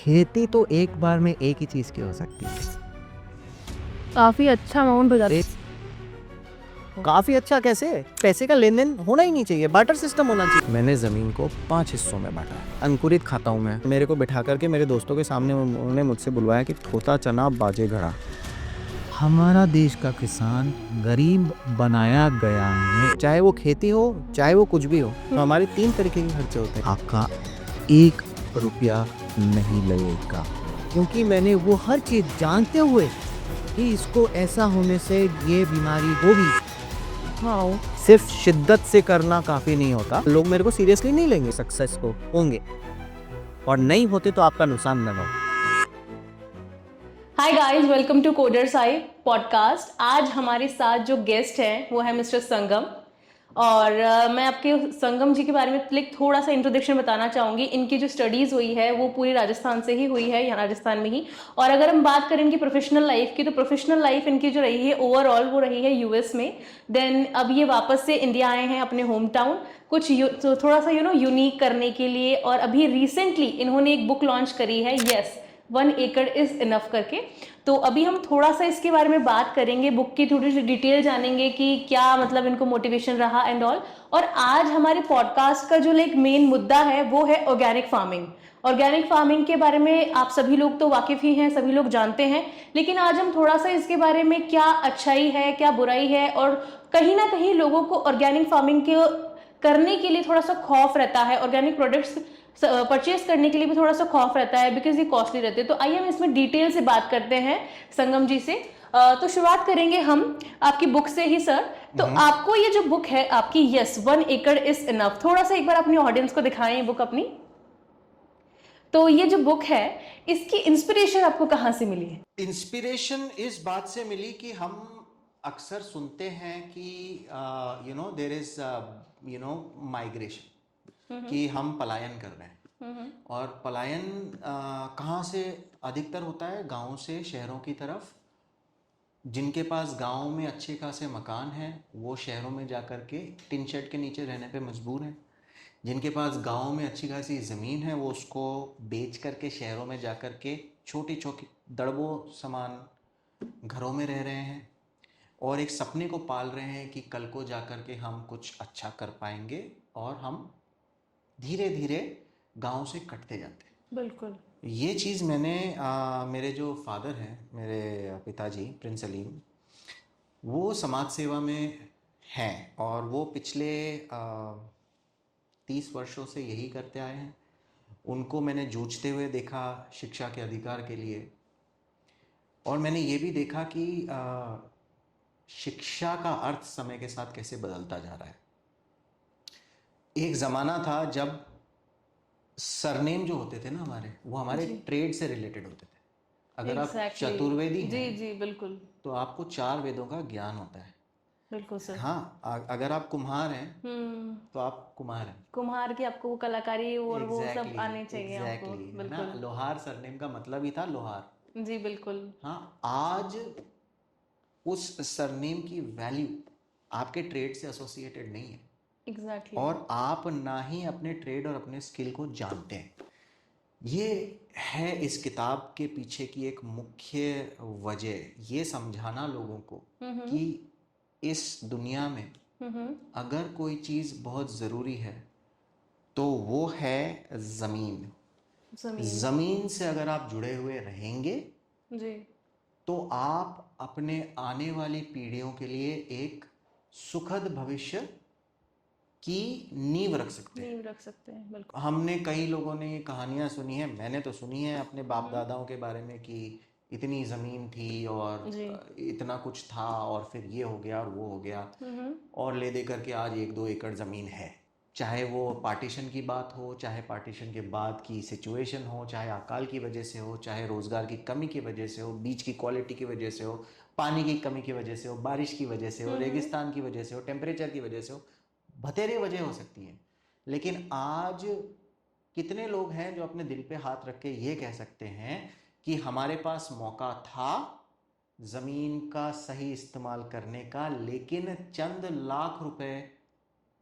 खेती तो एक बार में एक ही चीज की हो सकती है। काफी अच्छा अमाउंट हो जाता है। काफी अच्छा कैसे? पैसे का लेन देन होना ही नहीं चाहिए, बार्टर सिस्टम होना चाहिए। मैंने जमीन को 5 हिस्सों में बांटा है। अंकुरित खाता हूँ मैं। मेरे को बिठा करके मेरे दोस्तों के सामने उन्होंने मुझसे बुलवाया कि थोता चना बाजे घड़ा। हमारा देश का किसान गरीब बनाया गया है, चाहे वो खेती हो चाहे वो कुछ भी हो। तो हमारे 3 तरीके के खर्चे होते हैं। आपका 1 रुपया नहीं लगेगा, क्योंकि मैंने वो हर चीज जानते हुए कि इसको ऐसा होने से ये बीमारी होगी। हाँ, सिर्फ शिद्दत से करना काफी नहीं होता। लोग मेरे को सीरियसली नहीं लेंगे, सक्सेस को होंगे, और नहीं होते तो आपका नुकसान न हो। Hi guys, welcome to coders I podcast. आज हमारे साथ जो गेस्ट हैं वो है मिस्टर संगम। और मैं आपके संगम जी के बारे में थोड़ा सा इंट्रोडक्शन बताना चाहूँगी। इनकी जो स्टडीज़ हुई है वो पूरी राजस्थान से ही हुई है, यहाँ राजस्थान में ही। और अगर हम बात करें इनकी प्रोफेशनल लाइफ की, तो प्रोफेशनल लाइफ इनकी जो रही है ओवरऑल वो रही है यूएस में। देन अब ये वापस से इंडिया आए हैं अपने होम टाउन कुछ तो थोड़ा सा यूनिक करने के लिए। और अभी रिसेंटली इन्होंने एक बुक लॉन्च करी है, यस 1 एकड़ इज इनफ करके। तो अभी हम थोड़ा सा इसके बारे में बात करेंगे, बुक की थोड़ी सी डिटेल जानेंगे कि क्या मतलब इनको मोटिवेशन रहा एंड ऑल। और आज हमारे पॉडकास्ट का जो मेन मुद्दा है वो है ऑर्गेनिक फार्मिंग। ऑर्गेनिक फार्मिंग के बारे में आप सभी लोग तो वाकिफ ही हैं, सभी लोग जानते हैं, लेकिन आज हम थोड़ा सा इसके बारे में क्या अच्छाई है क्या बुराई है, और कहीं ना कहीं लोगों को ऑर्गेनिक फार्मिंग के करने के लिए थोड़ा सा खौफ रहता है, ऑर्गेनिक प्रोडक्ट्स परचेज करने के लिए भी थोड़ा सा खौफ रहता है बिकॉज ये कॉस्टली रहते हैं। तो आइए हम इसमें डिटेल से बात करते हैं संगम जी से। तो शुरुआत करेंगे हम आपकी बुक से ही सर। तो आपको ये जो बुक है आपकी, यस 1 एकड़ इज इनफ, थोड़ा सा एक बार अपनी ऑडियंस को दिखाएं ये बुक अपनी। तो ये जो बुक है इसकी इंस्पिरेशन आपको कहाँ से मिली है? इंस्पिरेशन इस बात से मिली कि हम अक्सर सुनते हैं कि देर इज माइग्रेशन, कि हम पलायन कर रहे हैं। और पलायन कहाँ से अधिकतर होता है? गांव से शहरों की तरफ। जिनके पास गांव में अच्छे खासे मकान हैं वो शहरों में जाकर के टिन शेड के नीचे रहने पे मजबूर हैं। जिनके पास गांव में अच्छी खासी ज़मीन है वो उसको बेच करके शहरों में जाकर के छोटी छोटी दड़बों समान घरों में रह रहे हैं, और एक सपने को पाल रहे हैं कि कल को जाकर के हम कुछ अच्छा कर पाएंगे, और हम धीरे धीरे गांव से कटते जाते हैं। बिल्कुल। ये चीज़ मैंने मेरे जो फादर हैं, मेरे पिताजी प्रिंस अलीम, वो समाज सेवा में हैं, और वो पिछले 30 वर्षों से यही करते आए हैं। उनको मैंने जूझते हुए देखा शिक्षा के अधिकार के लिए, और मैंने ये भी देखा कि शिक्षा का अर्थ समय के साथ कैसे बदलता जा रहा है। एक ज़माना था जब सरनेम जो होते थे ना हमारे, वो हमारे ट्रेड से रिलेटेड होते थे। अगर आप चतुर्वेदी हैं जी जी बिल्कुल तो आपको 4 वेदों का ज्ञान होता है। बिल्कुल सर। हाँ, अगर आप कुम्हार हैं तो आप कुम्हार हैं। कुम्हार की आपको वो कलाकारी और वो सब एग्जैक्टली आने चाहिए आपको। एग्जैक्टली, है ना। बिल्कुल लोहार सरनेम का मतलब ही था लोहार। जी बिल्कुल। हाँ, आज उस सरनेम की वैल्यू आपके ट्रेड से एसोसिएटेड नहीं है, एग्जैक्टली और आप ना ही अपने ट्रेड और अपने स्किल को जानते हैं। ये है इस किताब के पीछे की एक मुख्य वजह, ये समझाना लोगों को कि इस दुनिया में अगर कोई चीज़ बहुत ज़रूरी है तो वो है ज़मीन। ज़मीन से अगर आप जुड़े हुए रहेंगे जी तो आप अपने आने वाली पीढ़ियों के लिए एक सुखद भविष्य की नींव रख सकते हैं। बिल्कुल। हमने कई लोगों ने ये कहानियां सुनी है, मैंने तो सुनी है अपने बाप दादाओं के बारे में कि इतनी ज़मीन थी और इतना कुछ था, और फिर ये हो गया और वो हो गया, और ले दे करके आज 1-2 एकड़ ज़मीन है। चाहे वो पार्टीशन की बात हो, चाहे पार्टीशन के बाद की सिचुएशन हो, चाहे अकाल की वजह से हो, चाहे रोज़गार की कमी की वजह से हो, बीज की क्वालिटी की वजह से हो, पानी की कमी की वजह से हो, बारिश की वजह से हो, रेगिस्तान की वजह से हो, टेम्परेचर की वजह से हो, बतेरे वजह हो सकती हैं। लेकिन आज कितने लोग हैं जो अपने दिल पे हाथ रख के ये कह सकते हैं कि हमारे पास मौका था ज़मीन का सही इस्तेमाल करने का, लेकिन चंद लाख रुपए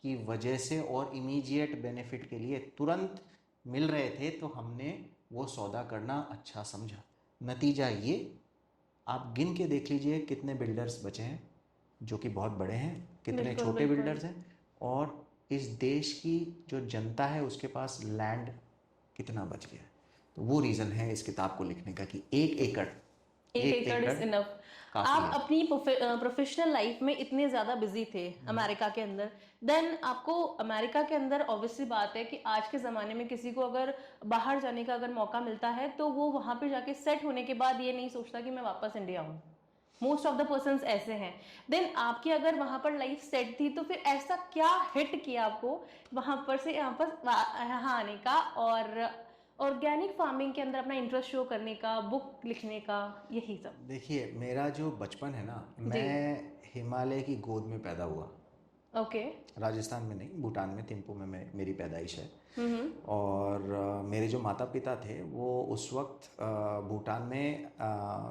की वजह से और इमीडिएट बेनिफिट के लिए तुरंत मिल रहे थे तो हमने वो सौदा करना अच्छा समझा। नतीजा ये, आप गिन के देख लीजिए कितने बिल्डर्स बचे हैं जो कि बहुत बड़े हैं, कितने बिल्कुल, छोटे बिल्कुल। बिल्डर्स हैं, और इस देश की जो जनता है उसके पास लैंड कितना बच गया है। तो वो रीज़न है इस किताब को लिखने का कि एक एकड़ इज इनफ। काफ़ी आप है। अपनी प्रोफेशनल लाइफ में इतने ज्यादा बिजी थे अमेरिका के अंदर, देन आपको अमेरिका के अंदर ऑब्वियसली बात है कि आज के जमाने में किसी को अगर बाहर जाने का अगर मौका मिलता है तो वो वहां पे जाके सेट होने के बाद ये नहीं सोचता कि मैं वापस इंडिया हूँ। मोस्ट ऑफ द पर्सन्स ऐसे हैं। देन आपकी अगर वहां पर लाइफ सेट थी तो फिर ऐसा क्या हिट किया आपको वहां पर से यहाँ पर यहाँ आने का और ऑर्गेनिक फार्मिंग के अंदर अपना इंटरेस्ट शो करने का, बुक लिखने का, यही सब? देखिए, मेरा जो बचपन है ना, मैं हिमालय की गोद में पैदा हुआ। ओके। राजस्थान में नहीं, भूटान में, थिम्पू में मेरी पैदाइश है। और मेरे जो माता पिता थे वो उस वक्त भूटान में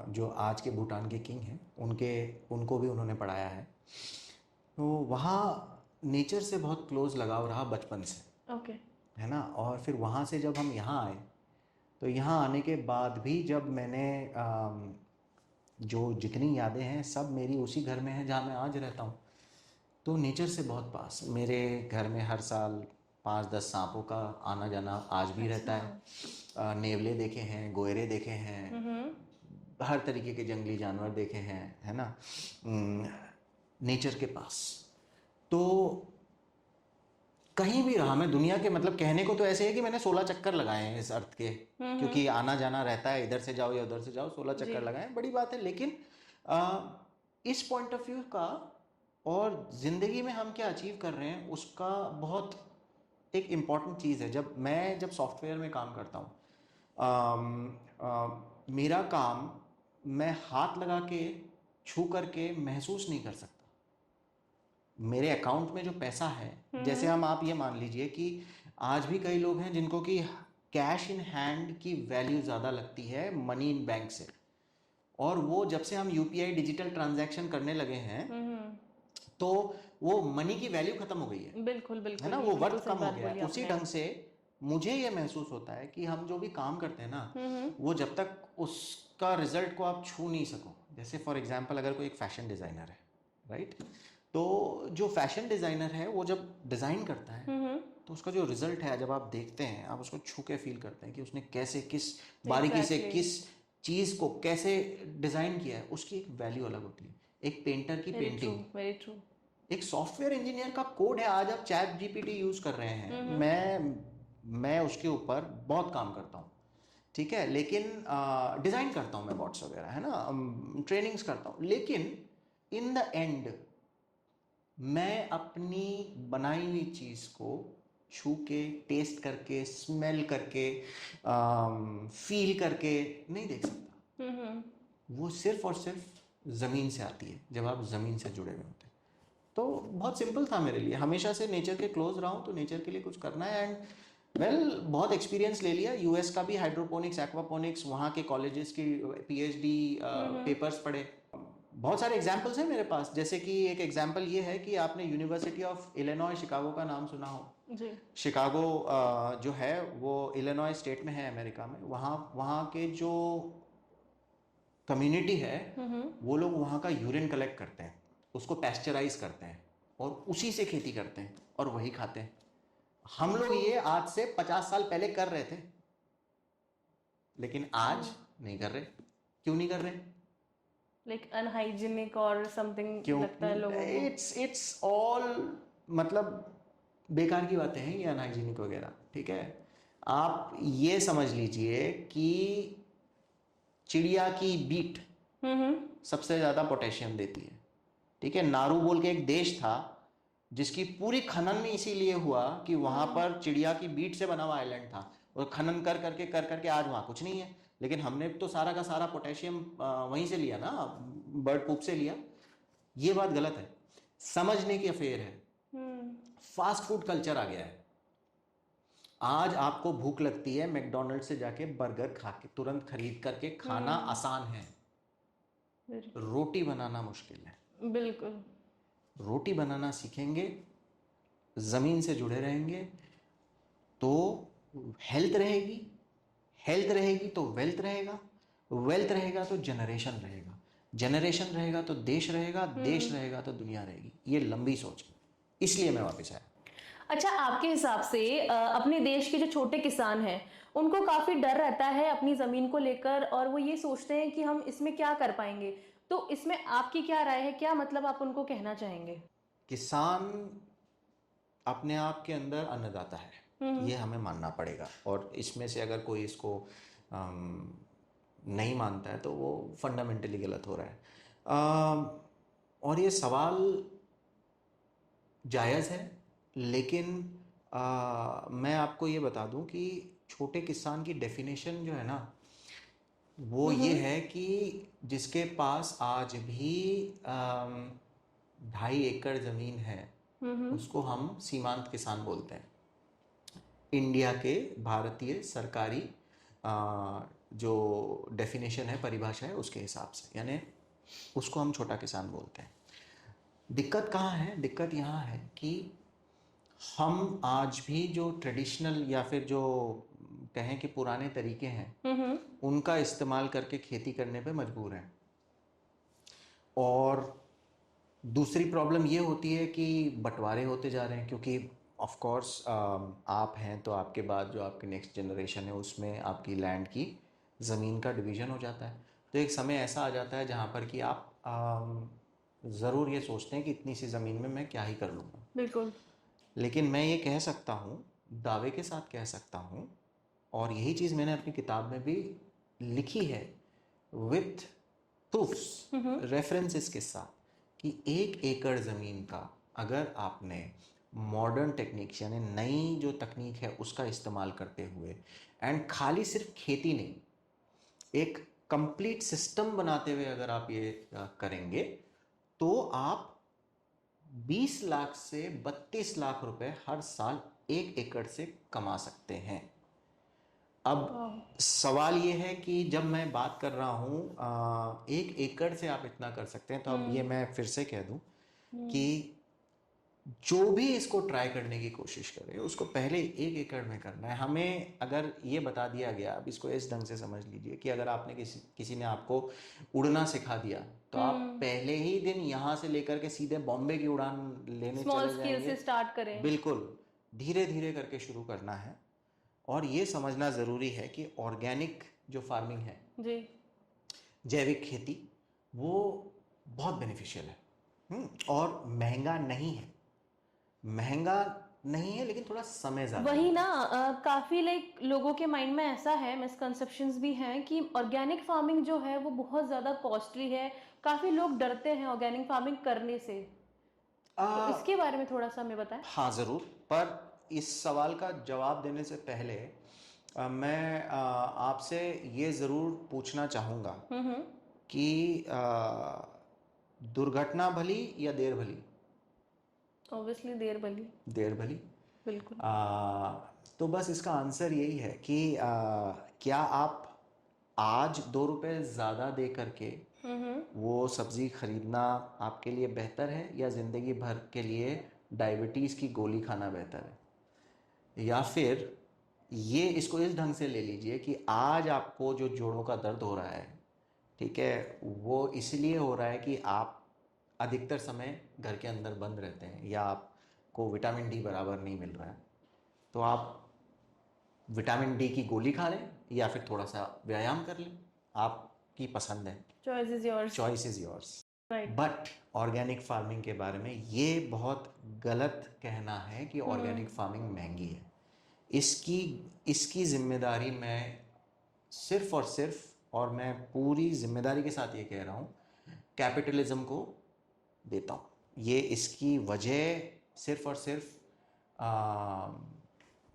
जो आज के भूटान के किंग हैं उनको भी उन्होंने पढ़ाया है। तो वहाँ नेचर से बहुत क्लोज लगाव रहा बचपन से। ओके। है ना। और फिर वहाँ से जब हम यहाँ आए तो यहाँ आने के बाद भी जब मैंने जो जितनी यादें हैं सब मेरी उसी घर में हैं जहाँ मैं आज रहता हूँ। तो नेचर से बहुत पास। मेरे घर में हर साल 5-10 सांपों का आना जाना आज भी रहता है। नेवले देखे हैं, गोयरे देखे हैं, हर तरीके के जंगली जानवर देखे हैं, है ना, नेचर के पास। तो कहीं भी रहा मैं दुनिया के, मतलब कहने को तो ऐसे है कि मैंने 16 चक्कर लगाए हैं इस अर्थ के, क्योंकि आना जाना रहता है, इधर से जाओ या उधर से जाओ, 16 चक्कर लगाए हैं, बड़ी बात है। लेकिन इस पॉइंट ऑफ व्यू का और ज़िंदगी में हम क्या अचीव कर रहे हैं उसका बहुत एक इम्पॉर्टेंट चीज़ है। जब सॉफ्टवेयर में काम करता हूँ, मेरा काम मैं हाथ लगा के छू करके महसूस नहीं कर सकता। मेरे अकाउंट में जो पैसा है, जैसे आप ये मान लीजिए कि आज भी कई लोग हैं जिनको कि कैश इन हैंड की वैल्यू ज़्यादा लगती है मनी इन बैंक से, और वो जब से हम यूपीआई डिजिटल ट्रांजैक्शन करने लगे हैं तो वो मनी की वैल्यू खत्म हो गई है। बिल्कुल बिल्कुल, है ना, वो वर्थ कम हो गया है। उसी ढंग से मुझे ये महसूस होता है कि हम जो भी काम करते हैं ना, वो जब तक उसका रिजल्ट को आप छू नहीं सको, जैसे फॉर एग्जांपल अगर कोई एक फैशन डिज़ाइनर है, राइट, तो जो फैशन डिज़ाइनर है वो जब डिज़ाइन करता है तो उसका जो रिजल्ट है जब आप देखते हैं, आप उसको छू के फील करते हैं कि उसने कैसे, किस बारीकी से किस चीज़ को कैसे डिज़ाइन किया है, उसकी एक वैल्यू अलग होती है। एक पेंटर की पेंटिंग, वेरी ट्रू। एक सॉफ्टवेयर इंजीनियर का कोड है, आज आप चैट जीपीटी यूज कर रहे हैं, मैं उसके ऊपर बहुत काम करता हूँ, ठीक है, लेकिन डिजाइन करता हूँ मैं बॉट्स वगैरह, है ना, ट्रेनिंग्स करता हूँ, लेकिन इन द एंड मैं अपनी बनाई हुई चीज को छू के, टेस्ट करके, स्मेल करके, फील करके नहीं देख सकता। वो सिर्फ और सिर्फ ज़मीन से आती है, जब आप ज़मीन से जुड़े हुए होते हैं। तो बहुत सिंपल था मेरे लिए, हमेशा से नेचर के क्लोज रहा हूँ, तो नेचर के लिए कुछ करना है। एंड बहुत एक्सपीरियंस ले लिया, यूएस का भी, हाइड्रोपोनिक्स, एक्वापोनिक्स, वहाँ के कॉलेजेस की पीएचडी पेपर्स पढ़े। बहुत सारे एग्जाम्पल्स हैं मेरे पास, जैसे कि एक एग्जाम्पल ये है कि आपने यूनिवर्सिटी ऑफ इलिनॉय शिकागो का नाम सुना हो जी। शिकागो जो है वो इलिनॉय स्टेट में है, अमेरिका में। वहाँ के जो कम्युनिटी है वो लोग वहाँ का यूरिन कलेक्ट करते हैं, उसको पैस्चराइज करते हैं और उसी से खेती करते हैं और वही खाते हैं। हम लोग ये आज से 50 साल पहले कर रहे थे, लेकिन आज नहीं कर रहे। क्यों नहीं कर रहे? लाइक अनहाइजीनिक और समथिंग क्यों लगता है लोगों को। इट्स ऑल, मतलब बेकार की बातें हैं ये अनहाइजीनिक वगैरह, ठीक है। आप ये समझ लीजिए कि चिड़िया की बीट सबसे ज्यादा पोटेशियम देती है, ठीक है। नारू बोल के एक देश था जिसकी पूरी खनन इसीलिए हुआ कि वहां पर चिड़िया की बीट से बना हुआ आइलैंड था, और खनन कर करके आज वहां कुछ नहीं है। लेकिन हमने तो सारा का सारा पोटेशियम वहीं से लिया ना, बर्ड पूप से लिया। ये बात गलत है, समझने की अफेयर है। फास्ट फूड कल्चर आ गया है। आज आपको भूख लगती है, मैकडोनल्ड से जाके बर्गर खा के तुरंत खरीद करके खाना आसान है, रोटी बनाना मुश्किल है। बिल्कुल। रोटी बनाना सीखेंगे, जमीन से जुड़े रहेंगे तो हेल्थ रहेगी। हेल्थ रहेगी तो वेल्थ रहेगा, वेल्थ रहेगा तो जनरेशन रहेगा, जनरेशन रहेगा तो देश रहेगा, देश रहेगा तो दुनिया रहेगी। ये लंबी सोच है, इसलिए मैं वापस आया। अच्छा, आपके हिसाब से अपने देश के जो छोटे किसान हैं उनको काफी डर रहता है अपनी जमीन को लेकर, और वो ये सोचते हैं कि हम इसमें क्या कर पाएंगे, तो इसमें आपकी क्या राय है, क्या मतलब आप उनको कहना चाहेंगे? किसान अपने आप के अंदर अन्नदाता है, ये हमें मानना पड़ेगा, और इसमें से अगर कोई इसको नहीं मानता है तो वो फंडामेंटली गलत हो रहा है। और ये सवाल जायज़ है, लेकिन मैं आपको ये बता दूं कि छोटे किसान की डेफिनेशन जो है ना, वो ये है कि जिसके पास आज भी 2.5 एकड़ ज़मीन है, उसको हम सीमांत किसान बोलते हैं। इंडिया के भारतीय सरकारी जो डेफिनेशन है, परिभाषा है, उसके हिसाब से, यानी उसको हम छोटा किसान बोलते हैं। दिक्कत कहाँ है? दिक्कत यहाँ है कि हम आज भी जो ट्रेडिशनल या फिर जो कहें कि पुराने तरीके हैं, उनका इस्तेमाल करके खेती करने पे मजबूर हैं। और दूसरी प्रॉब्लम ये होती है कि बंटवारे होते जा रहे हैं, क्योंकि ऑफ कोर्स आप हैं तो आपके बाद जो आपकी नेक्स्ट जनरेशन है उसमें आपकी लैंड की ज़मीन का डिवीज़न हो जाता है। तो एक समय ऐसा आ जाता है जहाँ पर कि आप ज़रूर ये सोचते हैं कि इतनी सी ज़मीन में मैं क्या ही कर लूँगा। बिल्कुल। लेकिन मैं ये कह सकता हूँ, दावे के साथ कह सकता हूँ, और यही चीज़ मैंने अपनी किताब में भी लिखी है विथ प्रूफ्स, रेफरेंसेस के साथ, कि 1 एकड़ ज़मीन का अगर आपने मॉडर्न टेक्निक्स यानी नई जो तकनीक है उसका इस्तेमाल करते हुए, एंड खाली सिर्फ खेती नहीं, एक कंप्लीट सिस्टम बनाते हुए अगर आप ये करेंगे, तो आप 20 लाख से 32 लाख रुपए हर साल 1 एकड़ से कमा सकते हैं। अब सवाल ये है कि जब मैं बात कर रहा हूँ 1 एकड़ से आप इतना कर सकते हैं, तो अब ये मैं फिर से कह दूं कि जो भी इसको ट्राई करने की कोशिश करे उसको पहले 1 एकड़ में करना है। हमें अगर ये बता दिया गया, अब इसको इस ढंग से समझ लीजिए कि अगर आपने किसी ने आपको उड़ना सिखा दिया, तो आप पहले ही दिन यहाँ से लेकर के सीधे बॉम्बे की उड़ान लेने स्मॉल चले स्केल जाएंगे। से स्टार्ट करें। बिल्कुल, धीरे धीरे करके शुरू करना है। और ये समझना ज़रूरी है कि ऑर्गेनिक जो फार्मिंग है जी, जैविक खेती, वो बहुत बेनिफिशियल है, और महंगा नहीं है। महंगा नहीं है, लेकिन थोड़ा समय ज़्यादा वही लगता ना, काफी लाइक लोगों के माइंड में ऐसा है, मिसकंसेप्शंस भी हैं कि ऑर्गेनिक फार्मिंग जो है वो बहुत ज्यादा कॉस्टली है, काफी लोग डरते हैं ऑर्गेनिक फार्मिंग करने से। तो इसके बारे में थोड़ा सा हमें बताएं। हाँ ज़रूर, पर इस सवाल का जवाब देने से पहले मैं आपसे ये ज़रूर पूछना चाहूँगा कि दुर्घटना भली या देर भली? ऑब्वियसली देर भली। देर भली। बिल्कुल। तो बस इसका आंसर यही है कि क्या आप आज 2 रुपए ज़्यादा दे करके वो सब्ज़ी खरीदना आपके लिए बेहतर है, या ज़िंदगी भर के लिए डायबिटीज़ की गोली खाना बेहतर है? या फिर ये इसको इस ढंग से ले लीजिए कि आज आपको जो जोड़ों का दर्द हो रहा है, ठीक है, वो इसलिए हो रहा है कि आप अधिकतर समय घर के अंदर बंद रहते हैं, या आपको विटामिन डी बराबर नहीं मिल रहा है, तो आप विटामिन डी की गोली खा लें या फिर थोड़ा सा व्यायाम कर लें, आपकी पसंद है, choice is yours. Choice is yours. Right. But organic farming के बारे में ये बहुत गलत कहना है कि ऑर्गेनिक फार्मिंग महंगी है। इसकी जिम्मेदारी मैं सिर्फ और सिर्फ, और मैं पूरी जिम्मेदारी के साथ ये कह रहा हूँ, कैपिटलिज्म को देता हूँ। ये इसकी वजह सिर्फ और सिर्फ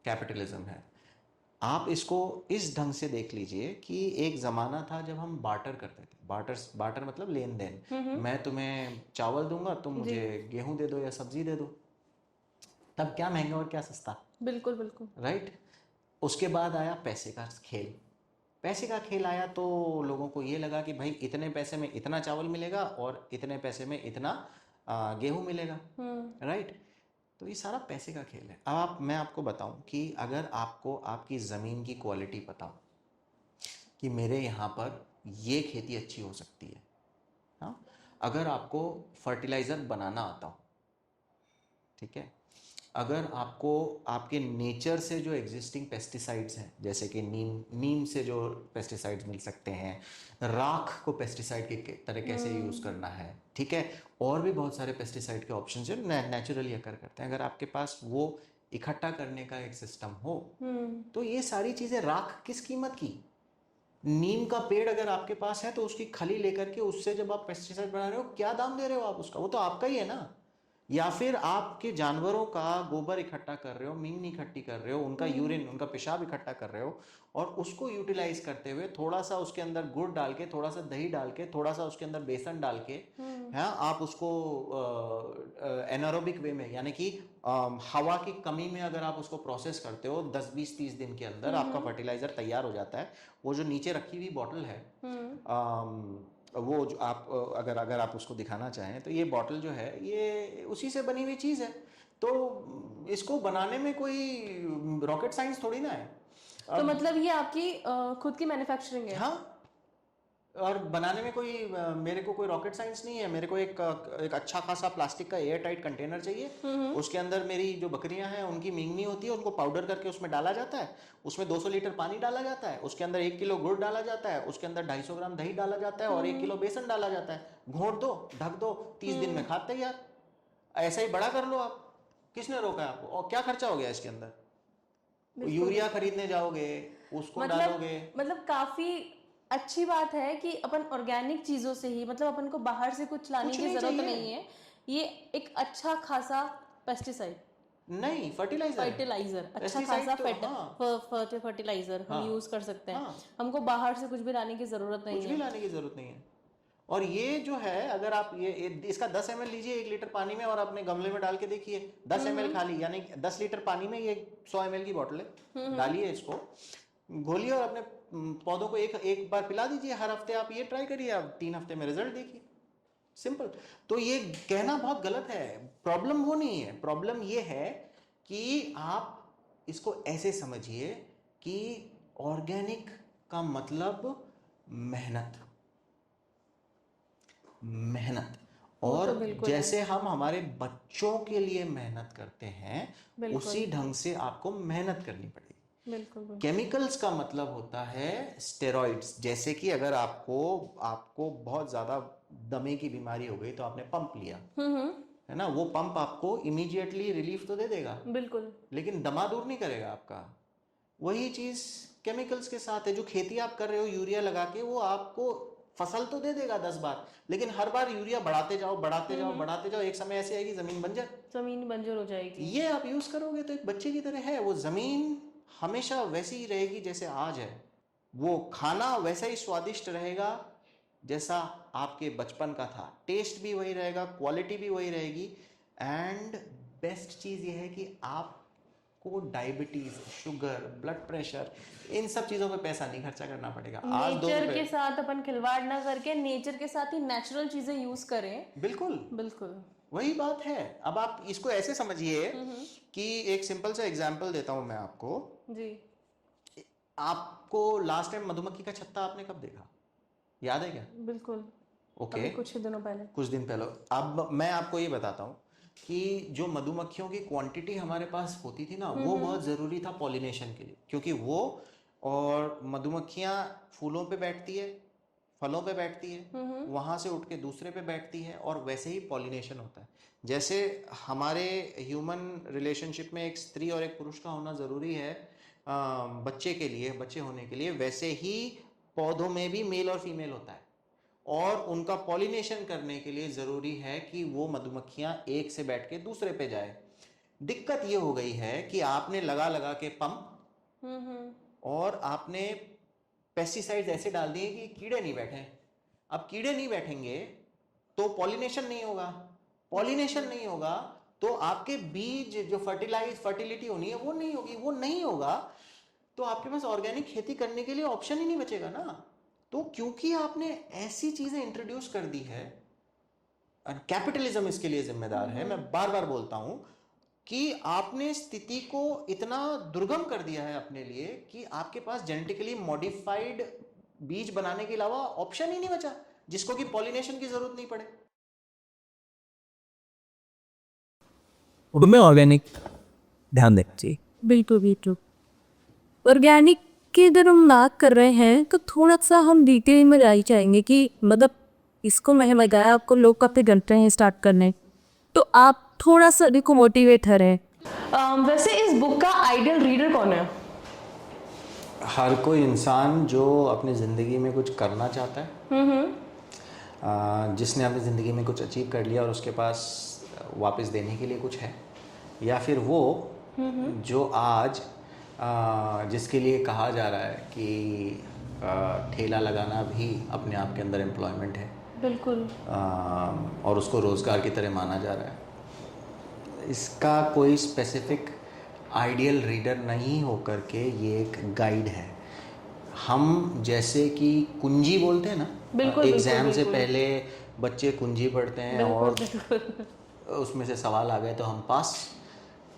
कैपिटलिज्म है। आप इसको इस ढंग से देख लीजिए कि एक ज़माना था जब हम बार्टर करते थे। बार्टर मतलब लेन देन, मैं तुम्हें चावल दूंगा, तुम मुझे गेहूं दे दो या सब्जी दे दो। तब क्या महंगा और क्या सस्ता? बिल्कुल बिल्कुल। राइट। उसके बाद आया पैसे का खेल। पैसे का खेल आया तो लोगों को ये लगा कि भाई इतने पैसे में इतना चावल मिलेगा और इतने पैसे में इतना गेहूं मिलेगा। राइट। तो ये सारा पैसे का खेल है। अब मैं आपको बताऊं कि अगर आपको आपकी ज़मीन की क्वालिटी पता हो, कि मेरे यहाँ पर ये खेती अच्छी हो सकती है। हाँ, अगर आपको फर्टिलाइज़र बनाना आता हो, ठीक है, अगर आपको आपके नेचर से जो एग्जिस्टिंग पेस्टिसाइड्स हैं, जैसे कि नीम से जो पेस्टिसाइड्स मिल सकते हैं, राख को पेस्टिसाइड के तरह कैसे यूज़ करना है, ठीक है, और भी बहुत सारे पेस्टिसाइड के ऑप्शन जो नेचुरली अकर करते हैं, अगर आपके पास वो इकट्ठा करने का एक सिस्टम हो तो ये सारी चीज़ें, राख किस कीमत की, नीम का पेड़ अगर आपके पास है तो उसकी खली लेकर के उससे जब आप पेस्टिसाइड बना रहे हो, क्या दाम दे रहे हो आप उसका, वो तो आपका ही है ना। या फिर आपके जानवरों का गोबर इकट्ठा कर रहे हो, मींगनी इकट्ठी कर रहे हो, उनका यूरिन, उनका पेशाब इकट्ठा कर रहे हो, और उसको यूटिलाइज करते हुए थोड़ा सा उसके अंदर गुड़ डाल के, थोड़ा सा दही डाल के, थोड़ा सा उसके अंदर बेसन डाल के, हाँ, आप उसको एनारोबिक वे में, यानी कि हवा की कमी में अगर आप उसको प्रोसेस करते हो, 10 20 30 दिन के अंदर आपका फर्टिलाइजर तैयार हो जाता है। वो जो नीचे रखी हुई बॉटल है, वो जो आप अगर आप उसको दिखाना चाहें तो ये बॉटल जो है ये उसी से बनी हुई चीज़ है। तो इसको बनाने में कोई रॉकेट साइंस थोड़ी ना है। तो मतलब ये आपकी खुद की मैन्युफैक्चरिंग है? हाँ, और बनाने में कोई मेरे को कोई रॉकेट साइंस नहीं है। मेरे को एक अच्छा खासा प्लास्टिक का एयर टाइट कंटेनर चाहिए, उसके अंदर मेरी जो बकरियां हैं उनकी मींगनी होती है, उनको पाउडर करके उसमें डाला जाता है, उसमें 200 लीटर पानी डाला जाता है, उसके अंदर 1 किलो गुड़ डाला जाता है, उसके अंदर 250 ग्राम दही डाला जाता है और 1 किलो बेसन डाला जाता है, घोट दो, ढक दो, 30 दिन में खाते तैयार। ऐसा ही बड़ा कर लो आप, किसने रोका है आपको? और क्या खर्चा हो गया इसके अंदर? यूरिया खरीदने जाओगे, उसको डालोगे। मतलब काफी अच्छी बात है कि अपन ऑर्गेनिक चीजों से ही, मतलब अपन को बाहर से कुछ लाने की जरूरत नहीं है। ये एक अच्छा खासा पेस्टिसाइड नहीं, फर्टिलाइजर अच्छा खासा फर्टिलाइजर हम यूज कर सकते हैं। हमको बाहर से कुछ भी लाने की जरूरत नहीं है, कुछ भी लाने की जरूरत नहीं है। और ये जो है, अगर आप ये इसका 10 ml लीजिए 1 लीटर पानी में और अपने गमले में डाल के देखिए, 10 ml खाली, यानी 10 लीटर पानी में ये 100 ml की बोतल है, डालिए, इसको घोलिए और अपने पौधों को एक बार पिला दीजिए हर हफ्ते। आप ये ट्राई करिए, आप 3 हफ्ते में रिजल्ट देखिए, सिंपल। तो ये कहना बहुत गलत है, प्रॉब्लम वो नहीं है, प्रॉब्लम ये है कि आप इसको ऐसे समझिए कि ऑर्गेनिक का मतलब मेहनत, और तो जैसे हम हमारे बच्चों के लिए मेहनत करते हैं उसी ढंग से आपको मेहनत करनी पड़ेगी। बिल्कुल। केमिकल्स का मतलब होता है स्टेरॉइड्स। जैसे कि अगर आपको बहुत ज्यादा दमे की बीमारी हो गई तो आपने पंप लिया, है ना, वो पंप आपको इमीडिएटली रिलीफ तो दे देगा, बिल्कुल, लेकिन दमा दूर नहीं करेगा आपका। वही चीज केमिकल्स के साथ है। जो खेती आप कर रहे हो यूरिया लगा के, वो आपको फसल तो दे देगा 10 बार, लेकिन हर बार यूरिया बढ़ाते जाओ, एक समय ऐसे आएगी जमीन बंजर हो जाएगी। ये आप यूज करोगे तो एक बच्चे की तरह है, वो जमीन हमेशा वैसी ही रहेगी जैसे आज है, वो खाना वैसा ही स्वादिष्ट रहेगा जैसा आपके बचपन का था, टेस्ट भी वही रहेगा, क्वालिटी भी वही रहेगी। एंड बेस्ट चीज ये है कि आपको डायबिटीज, शुगर, ब्लड प्रेशर, इन सब चीजों पे पैसा नहीं खर्चा करना पड़ेगा। आज नेचर के साथ अपन खिलवाड़ ना करके नेचर के साथ ही नेचुरल चीजें यूज करें। बिल्कुल वही बात है। अब आप इसको ऐसे समझिए कि एक सिंपल सा एग्जांपल देता हूं मैं आपको जी। आपको लास्ट टाइम मधुमक्खी का छत्ता आपने कब देखा, याद है क्या? बिल्कुल। ओके, कुछ दिन पहले। अब मैं आपको ये बताता हूँ कि जो मधुमक्खियों की क्वांटिटी हमारे पास होती थी ना, वो बहुत जरूरी था पॉलिनेशन के लिए, क्योंकि वो और मधुमक्खियां फूलों पे बैठती है, फलों पे बैठती है, वहां से उठ के दूसरे पे बैठती है, और वैसे ही पॉलिनेशन होता है। जैसे हमारे ह्यूमन रिलेशनशिप में एक स्त्री और एक पुरुष का होना जरूरी है बच्चे होने के लिए, वैसे ही पौधों में भी मेल और फीमेल होता है, और उनका पॉलिनेशन करने के लिए जरूरी है कि वो मधुमक्खियां एक से बैठ के दूसरे पे जाए। दिक्कत ये हो गई है कि आपने लगा के पंप और आपने पेस्टिसाइड्स ऐसे डाल दिए कि कीड़े नहीं बैठे। अब कीड़े नहीं बैठेंगे तो पॉलिनेशन नहीं होगा, तो आपके बीज जो फर्टिलिटी होनी है वो नहीं होगा, तो आपके पास ऑर्गेनिक खेती करने के लिए ऑप्शन ही नहीं बचेगा ना। तो क्योंकि आपने ऐसी चीजें इंट्रोड्यूस कर दी है, कैपिटलिज्म इसके लिए जिम्मेदार है, मैं बार बार बोलता हूं कि आपने स्थिति को इतना दुर्गम कर दिया है अपने लिए कि आपके पास जेनेटिकली मॉडिफाइड बीज बनाने के अलावा ऑप्शन ही नहीं बचा, जिसको कि पॉलिनेशन की जरूरत नहीं पड़े। में ऑर्गेनिक ध्यान देना चाहिए। बिल्कुल बिल्कुल। ऑर्गेनिक की अगर हम बात कर रहे हैं तो थोड़ा सा हम डिटेल में जाना चाहेंगे कि मतलब इसको मैंने लगाया, आपको लोग काफ़ी घंटे हैं स्टार्ट करने, तो आप थोड़ा सा देखो मोटिवेट हैं। वैसे इस बुक का आइडियल रीडर कौन है? हर कोई इंसान जो अपनी ज़िंदगी में कुछ करना चाहता है, जिसने अपनी ज़िंदगी में कुछ अचीव कर लिया और उसके पास वापस देने के लिए कुछ है, या फिर वो जो आज जिसके लिए कहा जा रहा है कि ठेला लगाना भी अपने आप के अंदर एम्प्लॉयमेंट है, बिल्कुल, और उसको रोज़गार की तरह माना जा रहा है। इसका कोई स्पेसिफिक आइडियल रीडर नहीं होकर के ये एक गाइड है। हम जैसे कि कुंजी बोलते हैं ना, बिल्कुल, एग्ज़ाम से बिल्कुल। पहले बच्चे कुंजी पढ़ते हैं और उसमें से सवाल आ गए तो हम पास।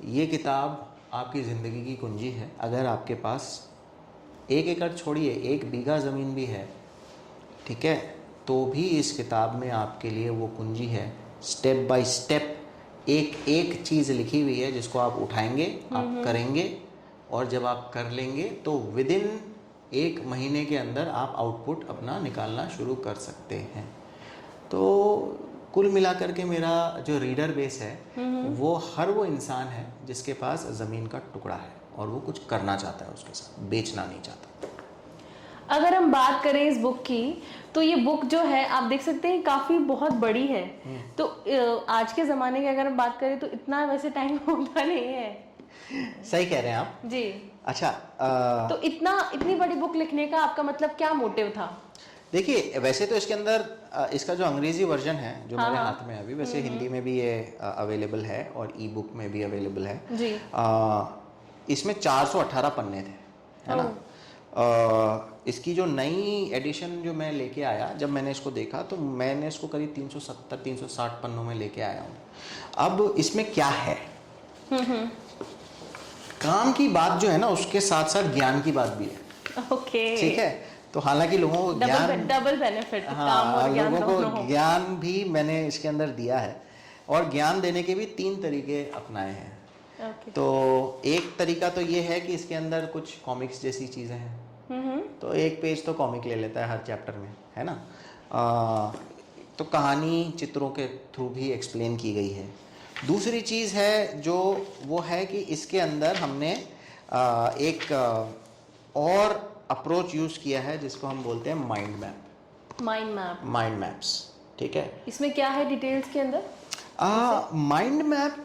ये किताब आपकी ज़िंदगी की कुंजी है। अगर आपके पास 1 एकड़ छोड़िए 1 बीघा ज़मीन भी है, ठीक है, तो भी इस किताब में आपके लिए वो कुंजी है। स्टेप बाय स्टेप एक एक चीज़ लिखी हुई है जिसको आप उठाएंगे, आप करेंगे, और जब आप कर लेंगे तो विदिन 1 महीने के अंदर आप आउटपुट अपना निकालना शुरू कर सकते हैं। तो कुल मिलाकर के मेरा जो रीडर बेस है वो हर वो इंसान है जिसके पास ज़मीन का टुकड़ा है और वो कुछ करना चाहता है उसके साथ, बेचना नहीं चाहता। अगर हम बात करें इस बुक की, तो ये बुक जो है आप देख सकते हैं काफ़ी बहुत बड़ी है। तो आज के ज़माने की अगर हम बात करें तो इतना वैसे टाइम होता नहीं है। सही कह रहे हैं आप जी। अच्छा, तो इतनी बड़ी बुक लिखने का आपका मतलब क्या मोटिव था? देखिए, वैसे तो इसके अंदर इसका जो अंग्रेजी वर्जन है जो मेरे हाथ में है अभी, वैसे हिंदी में भी ये अवेलेबल है और ई बुक में भी अवेलेबल है जी। इसमें 418 पन्ने थे, है ना। इसकी जो नई एडिशन जो मैं लेके आया, जब मैंने इसको देखा तो मैंने इसको करीब 370-360 पन्नों में लेके आया हूँ। अब इसमें क्या है, काम की बात जो है ना उसके साथ साथ ज्ञान की बात भी है। ओके, ठीक है, तो हालांकि लोगों को ज्ञान, डबल बेनिफिट, काम हाँ, और ज्ञान लोगों दोनों को हो। ज्ञान भी मैंने इसके अंदर दिया है, और ज्ञान देने के भी 3 तरीके अपनाए हैं। ओके। तो एक तरीका तो ये है कि इसके अंदर कुछ कॉमिक्स जैसी चीज़ें हैं, तो 1 पेज तो कॉमिक ले लेता है हर चैप्टर में, है ना। तो कहानी चित्रों के थ्रू भी एक्सप्लेन की गई है। दूसरी चीज़ है जो वो है कि इसके अंदर हमने एक और अप्रोच यूज़ किया है जिसको हम बोलते हैं माइंड मैप, माइंड मैप्स, ठीक है। इसमें क्या है डिटेल्स के अंदर? माइंड मैप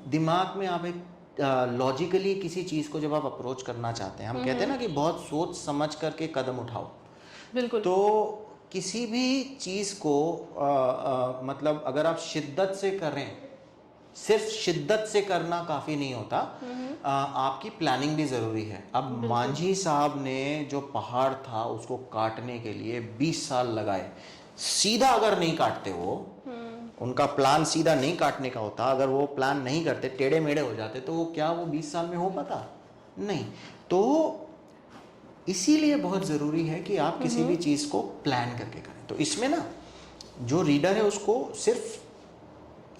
दिमाग में आप एक लॉजिकली किसी चीज़ को जब आप अप्रोच करना चाहते हैं, हम कहते हैं ना कि बहुत सोच समझ करके कदम उठाओ। बिल्कुल। तो किसी भी चीज़ को मतलब अगर आप शिद्दत से करें, सिर्फ शिद्दत से करना काफ़ी नहीं होता, आपकी प्लानिंग भी ज़रूरी है। अब मांझी साहब ने जो पहाड़ था उसको काटने के लिए 20 साल लगाए। सीधा अगर नहीं काटते वो, उनका प्लान सीधा नहीं काटने का होता, अगर वो प्लान नहीं करते, टेढ़े मेढ़े हो जाते, तो वो क्या वो 20 साल में हो पाता? नहीं। तो इसीलिए बहुत ज़रूरी है कि आप किसी भी चीज़ को प्लान करके करें। तो इसमें ना जो रीडर है उसको सिर्फ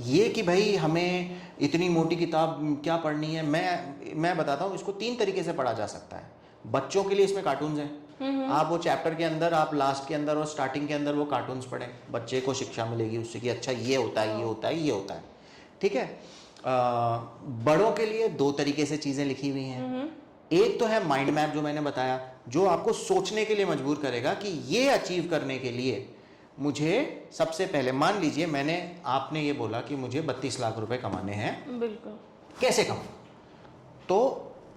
ये कि भाई हमें इतनी मोटी किताब क्या पढ़नी है, मैं बताता हूँ, इसको 3 तरीके से पढ़ा जा सकता है। बच्चों के लिए इसमें कार्टून्स हैं, आप वो चैप्टर के अंदर, आप लास्ट के अंदर और स्टार्टिंग के अंदर वो कार्टून्स पढ़ें, बच्चे को शिक्षा मिलेगी उससे कि अच्छा ये होता है, ये होता है, ये होता है, ठीक है। बड़ों के लिए 2 तरीके से चीज़ें लिखी हुई हैं। एक तो है माइंड मैप जो मैंने बताया, जो आपको सोचने के लिए मजबूर करेगा कि ये अचीव करने के लिए मुझे सबसे पहले, मान लीजिए आपने ये बोला कि मुझे 32 लाख रुपए कमाने हैं, बिल्कुल, कैसे कमाऊं? तो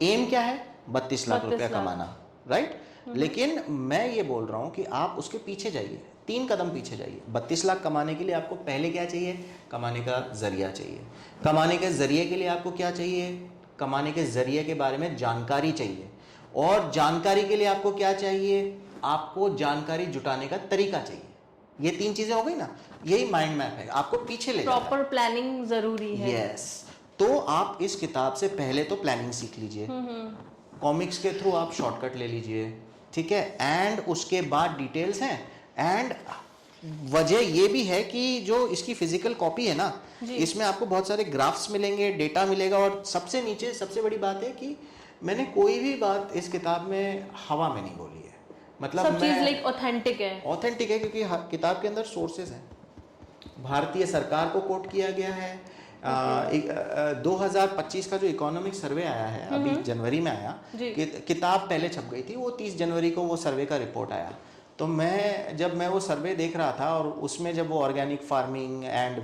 एम क्या है? 32 लाख रुपया कमाना, राइट। लेकिन मैं ये बोल रहा हूं कि आप उसके पीछे जाइए, 3 कदम पीछे जाइए। 32 लाख कमाने के लिए आपको पहले क्या चाहिए? कमाने का जरिया चाहिए। कमाने के जरिए के लिए आपको क्या चाहिए? कमाने के जरिए के बारे में जानकारी चाहिए। और जानकारी के लिए आपको क्या चाहिए? आपको जानकारी जुटाने का तरीका चाहिए। ये 3 चीजें हो गई ना, यही माइंड मैप है, आपको पीछे ले जाता है। प्रॉपर प्लानिंग जरूरी है। यस। तो आप इस किताब से पहले तो प्लानिंग सीख लीजिए, कॉमिक्स के थ्रू आप शॉर्टकट ले लीजिए, ठीक है, एंड उसके बाद डिटेल्स हैं, एंड वजह ये भी है कि जो इसकी फिजिकल कॉपी है ना, इसमें आपको बहुत सारे ग्राफ्स मिलेंगे, डेटा मिलेगा, और सबसे नीचे सबसे बड़ी बात है कि मैंने कोई भी बात इस किताब में हवा में नहीं बोली है, मतलब सब चीज लाइक ऑथेंटिक है क्योंकि किताब के अंदर सोर्सेज हैं, भारतीय सरकार को कोट किया गया है। 2025 का जो इकोनॉमिक सर्वे आया है, अभी जनवरी में आया, किताब पहले छप गई थी, वो 30 जनवरी को वो सर्वे का रिपोर्ट आया। तो जब मैं वो सर्वे देख रहा था, और उसमें जब वो organic farming and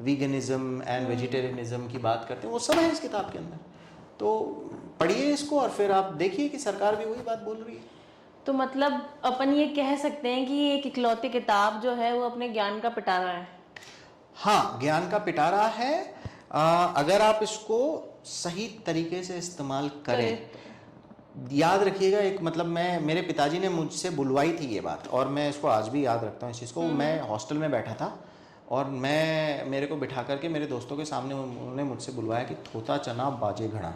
veganism and vegetarianism की बात करते हैं, वो सब है इस किताब के अंदर। तो पढ़िए इसको और फिर आप देखिए कि सरकार भी वही बात बोल रही है। तो मतलब अपन ये कह सकते हैं कि एक इकलौती किताब जो है वो अपने ज्ञान का पिटारा है। हाँ, ज्ञान का पिटारा है, अगर आप इसको सही तरीके से इस्तेमाल करें। याद रखिएगा, एक मतलब मेरे पिताजी ने मुझसे बुलवाई थी ये बात, और मैं इसको आज भी याद रखता हूँ इस चीज़ को। मैं हॉस्टल में बैठा था, और मेरे को बिठा करके मेरे दोस्तों के सामने उन्होंने मुझसे बुलवाया कि थोता चना बाजे घड़ा।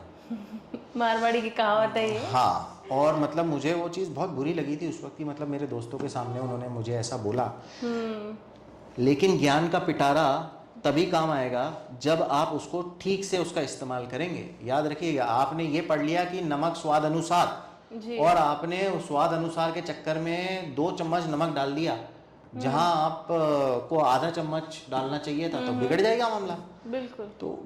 मारवाड़ी की कहावत है ये। हाँ, और मतलब मुझे वो चीज़ बहुत बुरी लगी थी उस वक्त की, मतलब मेरे दोस्तों के सामने उन्होंने मुझे ऐसा बोला। लेकिन ज्ञान का पिटारा तभी काम आएगा जब आप उसको ठीक से उसका इस्तेमाल करेंगे। याद रखिएगा, आपने ये पढ़ लिया कि नमक स्वाद अनुसार, और आपने उस स्वाद अनुसार के चक्कर में 2 चम्मच नमक डाल दिया, जहां आप को आधा चम्मच डालना चाहिए था, तो बिगड़ जाएगा मामला। बिल्कुल। तो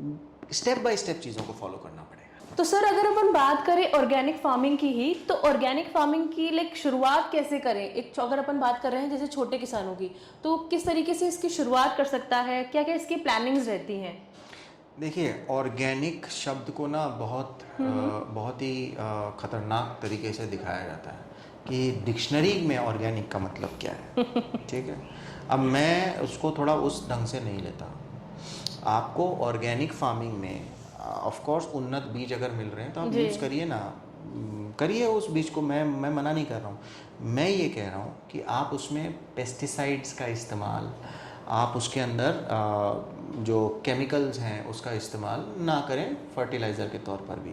स्टेप बाय स्टेप चीज़ों को फॉलो करना पड़ेगा। तो सर, अगर अपन बात करें ऑर्गेनिक फार्मिंग की ही, तो ऑर्गेनिक फार्मिंग की लाइक शुरुआत कैसे करें? अगर अपन बात कर रहे हैं जैसे छोटे किसानों की, तो किस तरीके से इसकी शुरुआत कर सकता है? क्या क्या इसकी प्लानिंग्स रहती हैं? देखिए, ऑर्गेनिक शब्द को ना बहुत ही खतरनाक तरीके से दिखाया जाता है कि डिक्शनरी में ऑर्गेनिक का मतलब क्या है। ठीक है, अब मैं उसको थोड़ा उस ढंग से नहीं लेता। आपको ऑर्गेनिक फार्मिंग में ऑफ कोर्स उन्नत बीज अगर मिल रहे हैं तो आप यूज़ करिए ना, करिए उस बीज को, मैं मना नहीं कर रहा हूँ। मैं ये कह रहा हूँ कि आप उसमें पेस्टिसाइड्स का इस्तेमाल, आप उसके अंदर जो केमिकल्स हैं उसका इस्तेमाल ना करें, फर्टिलाइज़र के तौर पर भी।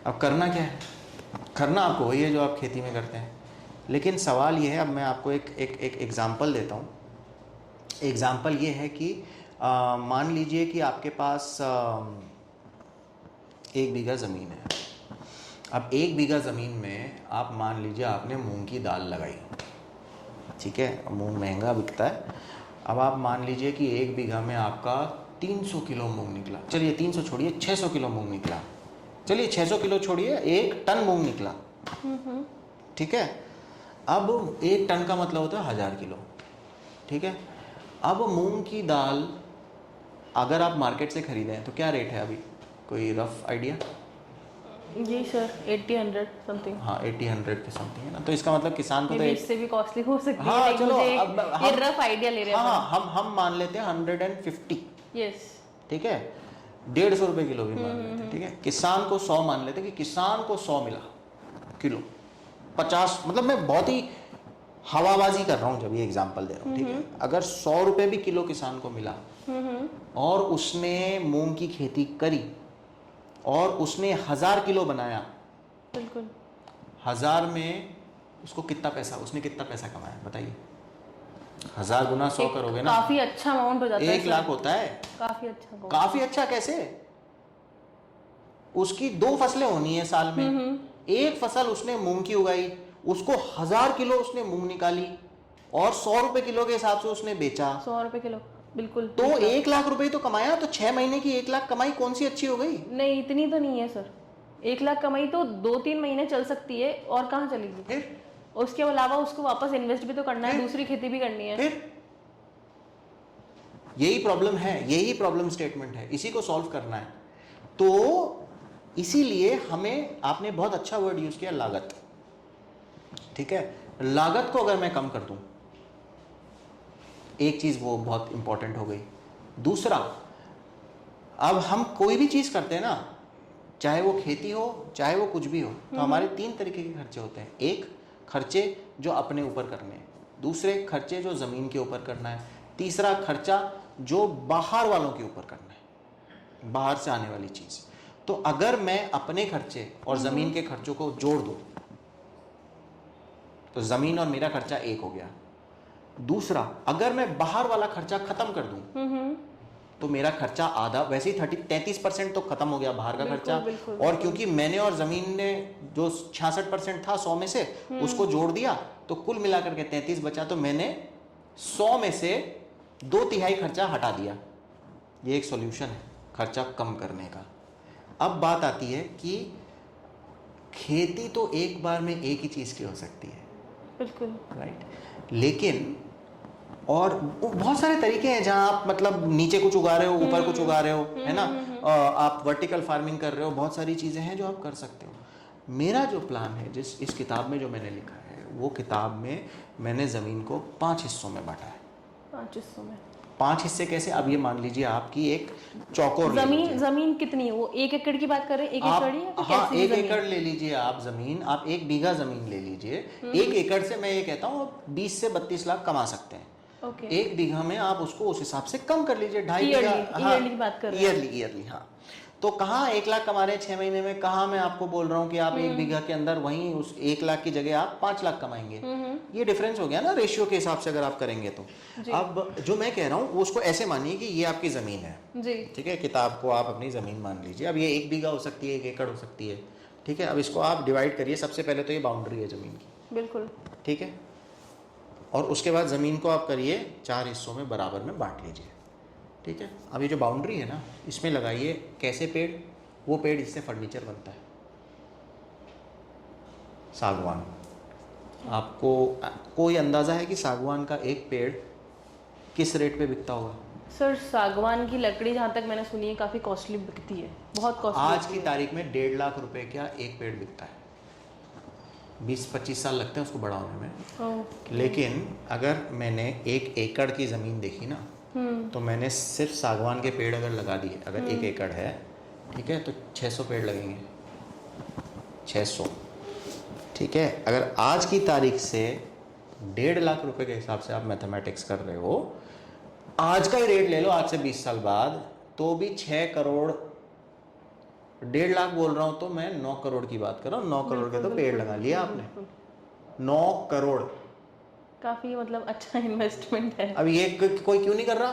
अब करना क्या है? करना आपको वही है जो आप खेती में करते हैं, लेकिन सवाल ये है, अब मैं आपको एक एग्ज़ाम्पल देता हूँ। एग्ज़ाम्पल ये है कि मान लीजिए कि आपके पास 1 बीघा ज़मीन है। अब 1 बीघा ज़मीन में आप मान लीजिए आपने मूंग की दाल लगाई, ठीक है, मूंग महंगा बिकता है। अब आप मान लीजिए कि 1 बीघा में आपका 300 किलो मूंग निकला, चलिए 300 छोड़िए, 600 किलो मूंग निकला, चलिए 600 किलो छोड़िए, 1 टन मूंग निकला, ठीक है। अब 1 टन का मतलब होता है 1000 किलो, ठीक है। अब मूंग की दाल अगर आप मार्केट से खरीदें तो क्या रेट है अभी? कोई रफ आइडिया? जी सर, 80-100 समथिंग। हाँ, 80-100 के समथिंग है ना, तो इसका मतलब किसान को तो इससे भी कॉस्टली हो सकती है। हाँ, चलो अब ये रफ आइडिया ले रहे हैं। हाँ, हम मान लेते हैं 150, यस, ठीक है, 150 रुपये किलो भी मान लेते हैं, ठीक है। किसान को 100 मान लेते हैं कि किसान को 100 मिला किलो, 50, मतलब मैं बहुत ही हवाबाजी कर रहा हूँ जब ये एग्जांपल दे रहा हूँ, ठीक है। अगर 100 रुपये भी किलो किसान को मिला और उसने मूंग की खेती करी और उसने 1000 किलो बनाया, बिल्कुल, 1000 में उसको उसने कितना पैसा कमाया बताइए? 1000 गुना 100 करोगे ना, काफी अच्छा अमाउंट हो जाता है। 1 लाख होता है। काफी अच्छा कैसे? उसकी 2 फसलें होनी है साल में, एक फसल उसने मूंग की उगाई, उसको 1000 किलो उसने मूंग निकाली और 100 रुपए किलो के हिसाब से उसने बेचा, 100 रुपए किलो, बिल्कुल, तो 1 लाख रुपए तो कमाया। तो 6 महीने की 1 लाख कमाई कौन सी अच्छी हो गई? नहीं, इतनी तो नहीं है सर। 1 लाख कमाई तो 2-3 महीने चल सकती है, और कहाँ चलेगी फिर? उसके अलावा उसको वापस इन्वेस्ट भी तो करना है, दूसरी खेती भी करनी है। फिर यही प्रॉब्लम है, यही प्रॉब्लम स्टेटमेंट है, इसी को सॉल्व करना है। तो इसीलिए हमें, आपने बहुत अच्छा वर्ड यूज किया, लागत, ठीक है। लागत को अगर मैं कम कर दूं, एक चीज वो बहुत इंपॉर्टेंट हो गई। दूसरा, अब हम कोई भी चीज करते हैं ना, चाहे वो खेती हो चाहे वो कुछ भी हो, तो हमारे 3 तरीके के खर्चे होते हैं। एक, खर्चे जो अपने ऊपर करने हैं, दूसरे खर्चे जो जमीन के ऊपर करना है, तीसरा खर्चा जो बाहर वालों के ऊपर करना है, बाहर से आने वाली चीज। तो अगर मैं अपने खर्चे और जमीन के खर्चों को जोड़ दूं तो ज़मीन और मेरा खर्चा एक हो गया। दूसरा, अगर मैं बाहर वाला खर्चा खत्म कर दूं तो मेरा खर्चा आधा, वैसे ही 33% तो खत्म हो गया बाहर का खर्चा। और क्योंकि मैंने और ज़मीन ने जो 66% था 100 में से उसको जोड़ दिया तो कुल मिलाकर के 33 बचा, तो मैंने 100 में से 2/3 खर्चा हटा दिया। ये एक सॉल्यूशन है खर्चा कम करने का। अब बात आती है कि खेती तो एक बार में एक ही चीज़ की हो सकती है, बिल्कुल राइट, लेकिन और बहुत सारे तरीके हैं जहां आप मतलब नीचे कुछ उगा रहे हो, ऊपर कुछ उगा रहे हो, है ना, आप वर्टिकल फार्मिंग कर रहे हो, बहुत सारी चीज़ें हैं जो आप कर सकते हो। मेरा जो प्लान है, जिस इस किताब में जो मैंने लिखा है, वो किताब में मैंने ज़मीन को 5 हिस्सों में बांटा है। 5 हिस्सों में? 5 हिस्से कैसे? अब ये मान लीजिए आपकी एक चौकोर जमीन कितनी है? वो 1 एकड़ की बात कर रहे हैं? 1 एकड़ ही है? हाँ, 1 एकड़ ले लीजिए आप ज़मीन, आप 1 बीघा ज़मीन ले लीजिए। 1 एकड़ से मैं ये कहता हूँ 20 से 32 लाख कमा सकते हैं। 1 बीघा में आप उसको उस हिसाब से कम कर लीजिए, 2.5 बीघा। ईयरली की बात कर रहे हैं? ईयरली, हाँ। तो कहाँ 1 लाख कमा रहे हैं 6 महीने में, कहाँ मैं आपको बोल रहा हूँ कि आप 1 बीघा के अंदर वहीं उस 1 लाख की जगह आप 5 लाख कमाएंगे। ये डिफरेंस हो गया ना रेशियो के हिसाब से अगर आप करेंगे तो। अब जो मैं कह रहा हूँ उसको ऐसे मानिए कि ये आपकी ज़मीन है जी, ठीक है, किताब को आप अपनी ज़मीन मान लीजिए। अब ये 1 बीघा हो सकती है, 1 एकड़ हो सकती है, ठीक है। अब इसको आप डिवाइड करिए। सबसे पहले तो ये बाउंड्री है ज़मीन की, बिल्कुल, ठीक है। और उसके बाद ज़मीन को आप करिए 4 हिस्सों में बराबर में बांट लीजिए, ठीक है। अब ये जो बाउंड्री है ना, इसमें लगाइए कैसे पेड़, वो पेड़ जिससे फर्नीचर बनता है, सागवान। आपको कोई अंदाज़ा है कि सागवान का एक पेड़ किस रेट पे बिकता होगा? सर सागवान की लकड़ी जहाँ तक मैंने सुनी है काफ़ी कॉस्टली बिकती है, बहुत कॉस्टली। आज की तारीख में 1.5 लाख रुपए का एक पेड़ बिकता है। 20-25 साल लगते हैं उसको बड़ा होने में। लेकिन अगर मैंने 1 एकड़ की ज़मीन देखी ना, तो मैंने सिर्फ सागवान के पेड़ अगर लगा दिए, अगर 1 एकड़ है, ठीक है, तो 600 पेड़ लगेंगे, 600, ठीक है। अगर आज की तारीख से 1.5 लाख रुपए के हिसाब से आप मैथमेटिक्स कर रहे हो, आज का ही रेट ले लो, आज से 20 साल बाद, तो भी 6 करोड़, 1.5 लाख बोल रहा हूं तो मैं 9 करोड़ की बात कर रहा हूँ। 9 करोड़ के तो पेड़ लगा लिया आपने, 9 करोड़। काफी मतलब अच्छा इन्वेस्टमेंट है। अब ये कोई क्यों नहीं कर रहा?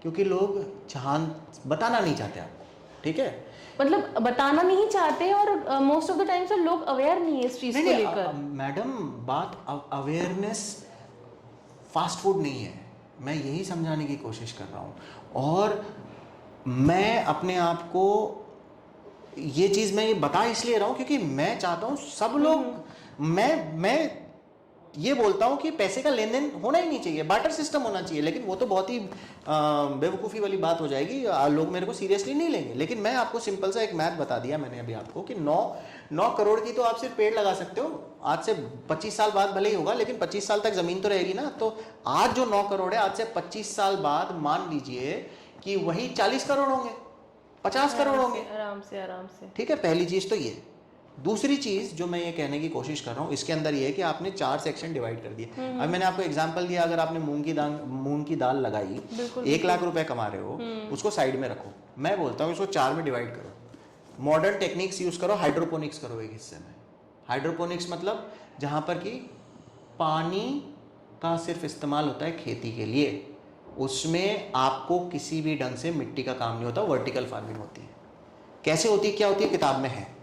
क्योंकि लोग बताना नहीं चाहते आपको, ठीक है, मतलब बताना नहीं चाहते, और मोस्ट ऑफ द टाइम से लोग अवेयर नहीं है इस चीज को लेकर। मैडम, बात अवेयरनेस फास्ट फूड नहीं है, मैं यही समझाने की कोशिश कर रहा हूँ। और मैं अपने आप को ये चीज़ मैं ये बता इसलिए रहा हूँ क्योंकि मैं चाहता हूँ सब लोग, मैं ये बोलता हूँ कि पैसे का लेन देन होना ही नहीं चाहिए, बार्टर सिस्टम होना चाहिए। लेकिन वो तो बहुत ही बेवकूफ़ी वाली बात हो जाएगी, लोग मेरे को सीरियसली नहीं लेंगे। लेकिन मैं आपको सिंपल सा एक मैथ बता दिया मैंने अभी आपको कि 9 करोड़ की तो आप सिर्फ पेड़ लगा सकते हो। आज से 25 साल बाद भले ही होगा, लेकिन 25 साल तक ज़मीन तो रहेगी ना। तो आज जो 9 करोड़ है, आज से 25 साल बाद मान लीजिए कि वही 40 करोड़ होंगे, 50 करोड़ होंगे, आराम से। ठीक है, पहली चीज़ तो ये। दूसरी चीज़ जो मैं ये कहने की कोशिश कर रहा हूँ, इसके अंदर ये है कि आपने 4 सेक्शन डिवाइड कर दिए। अब मैंने आपको एग्जांपल दिया, अगर आपने मूंग की दाल लगाई, 1 लाख रुपए कमा रहे हो, उसको साइड में रखो। मैं बोलता हूँ इसको 4 में डिवाइड करो, मॉडर्न टेक्निक्स यूज़ करो, हाइड्रोपोनिक्स करो एक हिस्से में। हाइड्रोपोनिक्स मतलब जहाँ पर कि पानी का सिर्फ इस्तेमाल होता है खेती के लिए, उसमें आपको किसी भी ढंग से मिट्टी का काम नहीं होता, वर्टिकल फार्मिंग होती है। कैसे होती है, क्या होती है, किताब में है,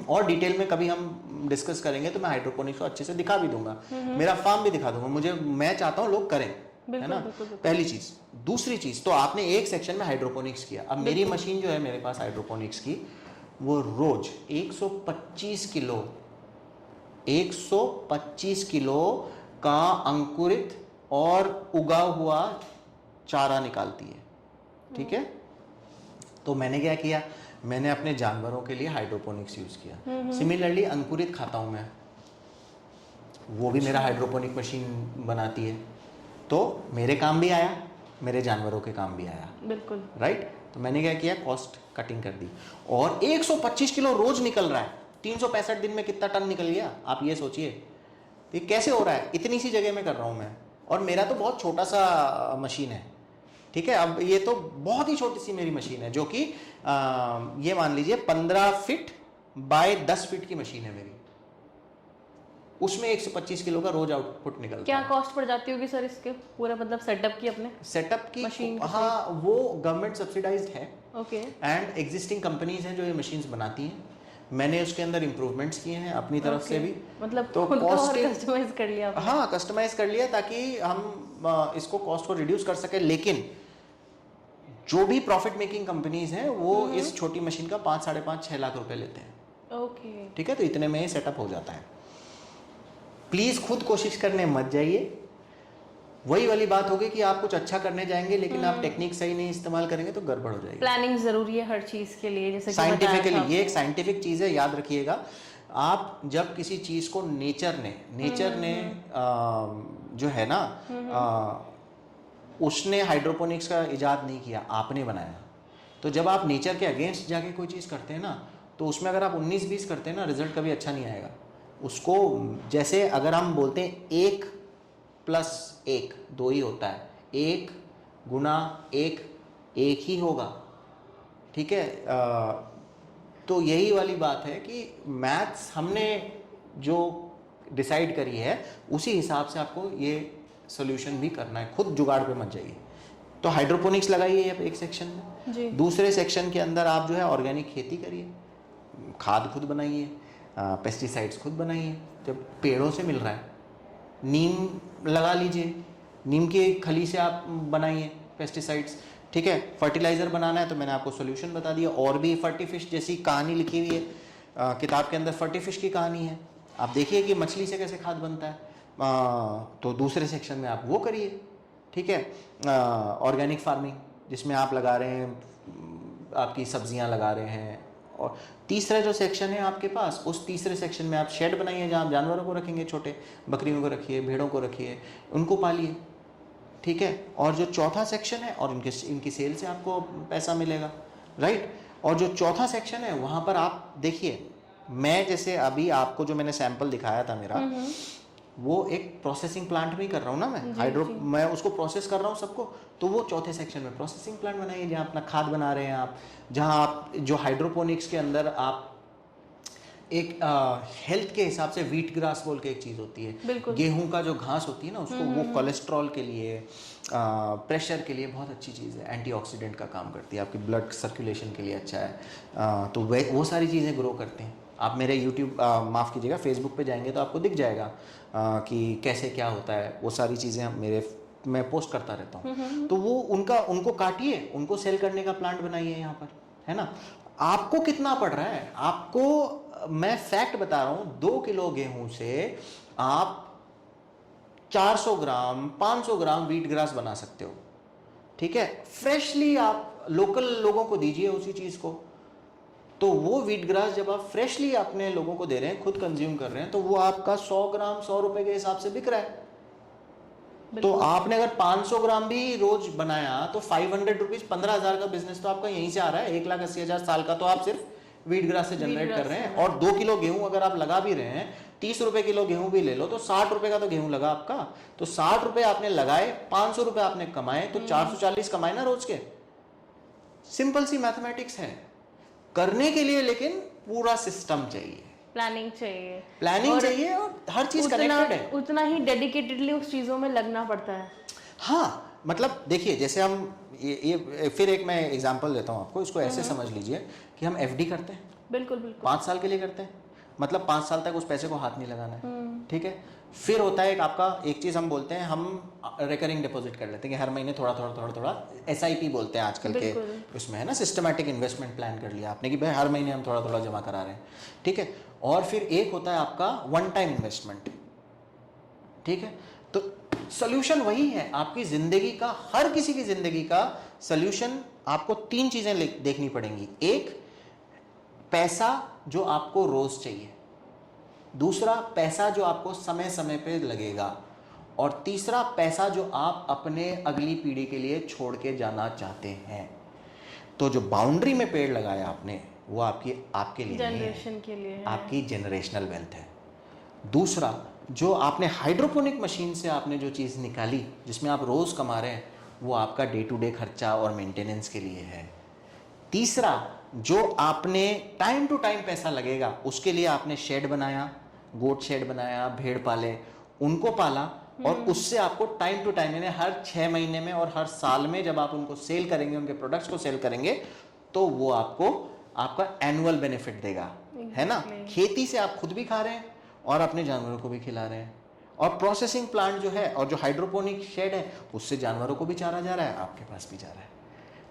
और डिटेल में कभी हम डिस्कस करेंगे तो मैं हाइड्रोपोनिक्स को अच्छे से दिखा भी दूंगा, मेरा फार्म भी दिखा दूंगा। मैं चाहता हूँ लोग करें, है ना, पहली चीज। दूसरी चीज, तो आपने एक सेक्शन में हाइड्रोपोनिक्स किया। अब मेरी मशीन जो है मेरे पास हाइड्रोपोनिक्स की, वो रोज 125 किलो का अंकुरित और उगा हुआ चारा निकालती है, ठीक है। तो मैंने क्या किया, मैंने अपने जानवरों के लिए हाइड्रोपोनिक्स यूज किया। सिमिलरली अंकुरित खाता हूं मैं, वो भी मेरा हाइड्रोपोनिक मशीन बनाती है, तो मेरे काम भी आया, मेरे जानवरों के काम भी आया, बिल्कुल, राइट। तो मैंने क्या किया, कॉस्ट कटिंग कर दी। और 125 किलो रोज निकल रहा है, 365 दिन में कितना टन निकल गया, आप ये सोचिए। तो ये कैसे हो रहा है, इतनी सी जगह में कर रहा हूं मैं, और मेरा तो बहुत छोटा सा मशीन है, ठीक है। अब ये तो बहुत ही छोटी सी मेरी मशीन है, जो कि ये मान लीजिए 15 फीट बाय 10 फीट की मशीन है मेरी, उसमें 1 से 25 किलो का रोज आउटपुट निकलता क्या है। कॉस्ट पड़ जाती होगी सर इसके पूरा मतलब सेटअप की अपने? सेटअप की मशीन की हाँ, वो गवर्नमेंट सब्सिडाइज्ड है ओके एंड एग्जिस्टिंग कंपनीज हैं जो ये मशीन्स बनाती हैं। मैंने उसके अंदर इम्प्रूवमेंट्स किए हैं अपनी तरफ से भी, मतलब तो खुद का और costing- कस्टमाइज कर लिया आपने? हाँ कस्टमाइज कर लिया ताकि हम इसको कॉस्ट को रिड्यूस कर सके। लेकिन जो भी प्रॉफिट मेकिंग कंपनीज हैं वो इस छोटी मशीन का 5, 5.5, 6 लाख रुपए लेते हैं। ओके ठीक है, तो इतने में ही सेटअप हो जाता है। प्लीज खुद कोशिश करने मत जाइए। वही वाली बात होगी कि आप कुछ अच्छा करने जाएंगे लेकिन आप टेक्निक सही नहीं इस्तेमाल करेंगे तो गड़बड़ हो जाएगी। प्लानिंग जरूरी है हर चीज के लिए, जैसे कि बताया था साइंटिफिकली ये एक साइंटिफिक चीज है, याद रखिएगा। आप जब किसी चीज को नेचर ने जो है ना उसने हाइड्रोपोनिक्स का इजाद नहीं किया, आपने बनाया। तो जब आप नेचर के अगेंस्ट जाके कोई चीज़ करते हैं ना तो उसमें अगर आप 19-20 करते हैं ना रिजल्ट कभी अच्छा नहीं आएगा। उसको जैसे अगर हम बोलते हैं 1 + 1 2 ही होता है, 1 × 1 1 ही होगा। ठीक है, तो यही वाली बात है कि मैथ्स हमने जो डिसाइड करी है उसी हिसाब से आपको ये सोल्यूशन भी करना है, खुद जुगाड़ पे मत जाइए। तो हाइड्रोपोनिक्स लगाइए एक सेक्शन में जी। दूसरे सेक्शन के अंदर आप जो है ऑर्गेनिक खेती करिए, खाद खुद बनाइए, पेस्टिसाइड्स खुद बनाइए। जब पेड़ों से मिल रहा है, नीम लगा लीजिए, नीम की खली से आप बनाइए पेस्टिसाइड्स। ठीक है, फर्टिलाइज़र बनाना है तो मैंने आपको सोल्यूशन बता दिया। और भी फर्टीफिश जैसी कहानी लिखी हुई है किताब के अंदर, फर्टीफिश की कहानी है। आप देखिए कि मछली से कैसे खाद बनता है, तो दूसरे सेक्शन में आप वो करिए। ठीक है, ऑर्गेनिक फार्मिंग जिसमें आप लगा रहे हैं, आपकी सब्जियां लगा रहे हैं। और तीसरा जो सेक्शन है आपके पास, उस तीसरे सेक्शन में आप शेड बनाइए जहाँ आप जानवरों को रखेंगे, छोटे बकरियों को रखिए, भेड़ों को रखिए, उनको पालिए। ठीक है, और जो चौथा सेक्शन है और इनकी सेल से आपको पैसा मिलेगा, राइट। और जो चौथा सेक्शन है वहाँ पर आप देखिए, मैं जैसे अभी आपको जो मैंने सैंपल दिखाया था मेरा, वो एक प्रोसेसिंग प्लांट में ही कर रहा हूँ ना मैं, मैं उसको प्रोसेस कर रहा हूँ सबको। तो वो चौथे सेक्शन में प्रोसेसिंग प्लांट बनाइए जहाँ अपना खाद बना रहे हैं आप, जहाँ आप जो हाइड्रोपोनिक्स के अंदर आप एक हेल्थ के हिसाब से व्हीट ग्रास बोल के एक चीज़ होती है, गेहूं का जो घास होती है ना उसको, वो कोलेस्ट्रॉल के लिए, प्रेशर के लिए बहुत अच्छी चीज़ है, एंटीऑक्सीडेंट का काम करती है, आपकी ब्लड सर्कुलेशन के लिए अच्छा है। तो वो सारी चीज़ें ग्रो करते हैं। आप मेरे यूट्यूब माफ़ कीजिएगा फेसबुक पे जाएंगे तो आपको दिख जाएगा कि कैसे क्या होता है, वो सारी चीज़ें मैं पोस्ट करता रहता हूँ। तो वो उनको काटिए, उनको सेल करने का प्लांट बनाइए यहाँ पर, है ना। आपको कितना पड़ रहा है, आपको मैं फैक्ट बता रहा हूँ, 2 किलो गेहूं से आप 400 ग्राम 500 ग्राम व्हीट ग्रास बना सकते हो। ठीक है, फ्रेशली आप लोकल लोगों को दीजिए उसी चीज़ को। तो वो व्हीट ग्रास जब आप फ्रेशली अपने लोगों को दे रहे हैं, खुद कंज्यूम कर रहे हैं, तो वो आपका 100 ग्राम 100 रुपए के हिसाब से बिक रहा है। तो आपने अगर 500 ग्राम भी रोज बनाया तो 500 रुपीज, 15,000 का बिजनेस तो आपका यहीं से आ रहा है। 1,80,000 साल का तो आप सिर्फ व्हीट ग्रास से जनरेट कर रहे हैं। और 2 किलो गेहूं अगर आप लगा भी रहे हैं, 30 रुपए किलो गेहूं भी ले लो तो 60 रुपए का तो गेहूं लगा आपका। तो 60 रुपए आपने लगाए, 500 रुपए आपने कमाए, तो 440 कमाए ना रोज के। सिंपल सी मैथमेटिक्स है करने के लिए, लेकिन पूरा सिस्टम चाहिए, प्लानिंग चाहिए, चाहिए और हर चीज कनेक्टेड है। उतना ही डेडिकेटेडली उस चीजों में लगना पड़ता है। हाँ, मतलब देखिए, जैसे हम ये फिर एक मैं एग्जांपल देता हूँ आपको, इसको ऐसे समझ लीजिए कि हम एफडी करते हैं, बिल्कुल 5 साल के लिए करते हैं, मतलब 5 साल तक उस पैसे को हाथ नहीं लगाना है। ठीक है, फिर होता है एक चीज हम बोलते हैं, हम रिकरिंग डिपॉजिट कर लेते हैं कि हर महीने थोड़ा SIP बोलते हैं आजकल के उसमें, है ना, सिस्टमैटिक इन्वेस्टमेंट प्लान कर लिया आपने कि भाई हर महीने हम थोड़ा जमा करा रहे हैं। ठीक है, और फिर एक होता है आपका वन टाइम इन्वेस्टमेंट। ठीक है, तो सोल्यूशन वही है आपकी जिंदगी का, हर किसी की जिंदगी का सोल्यूशन। आपको 3 चीजें देखनी पड़ेंगी। एक, पैसा जो आपको रोज चाहिए, दूसरा पैसा जो आपको समय समय पे लगेगा, और तीसरा पैसा जो आप अपने अगली पीढ़ी के लिए छोड़ के जाना चाहते हैं। तो जो बाउंड्री में पेड़ लगाया आपने, वो आपके लिए जनरेशन के लिए है, आपकी जनरेशनल वेल्थ है। दूसरा, जो आपने हाइड्रोपोनिक मशीन से आपने जो चीज़ निकाली जिसमें आप रोज़ कमा रहे हैं, वो आपका डे टू डे खर्चा और मेंटेनेंस के लिए है। तीसरा, जो आपने टाइम टू टाइम पैसा लगेगा, उसके लिए आपने शेड बनाया, गोट शेड बनाया, भेड़ पाले, उनको पाला, और उससे आपको टाइम टू टाइम, यानी हर 6 महीने में और हर साल में जब आप उनको सेल करेंगे, उनके प्रोडक्ट्स को सेल करेंगे, तो वो आपको आपका एनुअल बेनिफिट देगा, है ना। खेती से आप खुद भी खा रहे हैं और अपने जानवरों को भी खिला रहे हैं, और प्रोसेसिंग प्लांट जो है और जो हाइड्रोपोनिक शेड है, उससे जानवरों को भी चारा जा रहा है, आपके पास भी जा रहा है।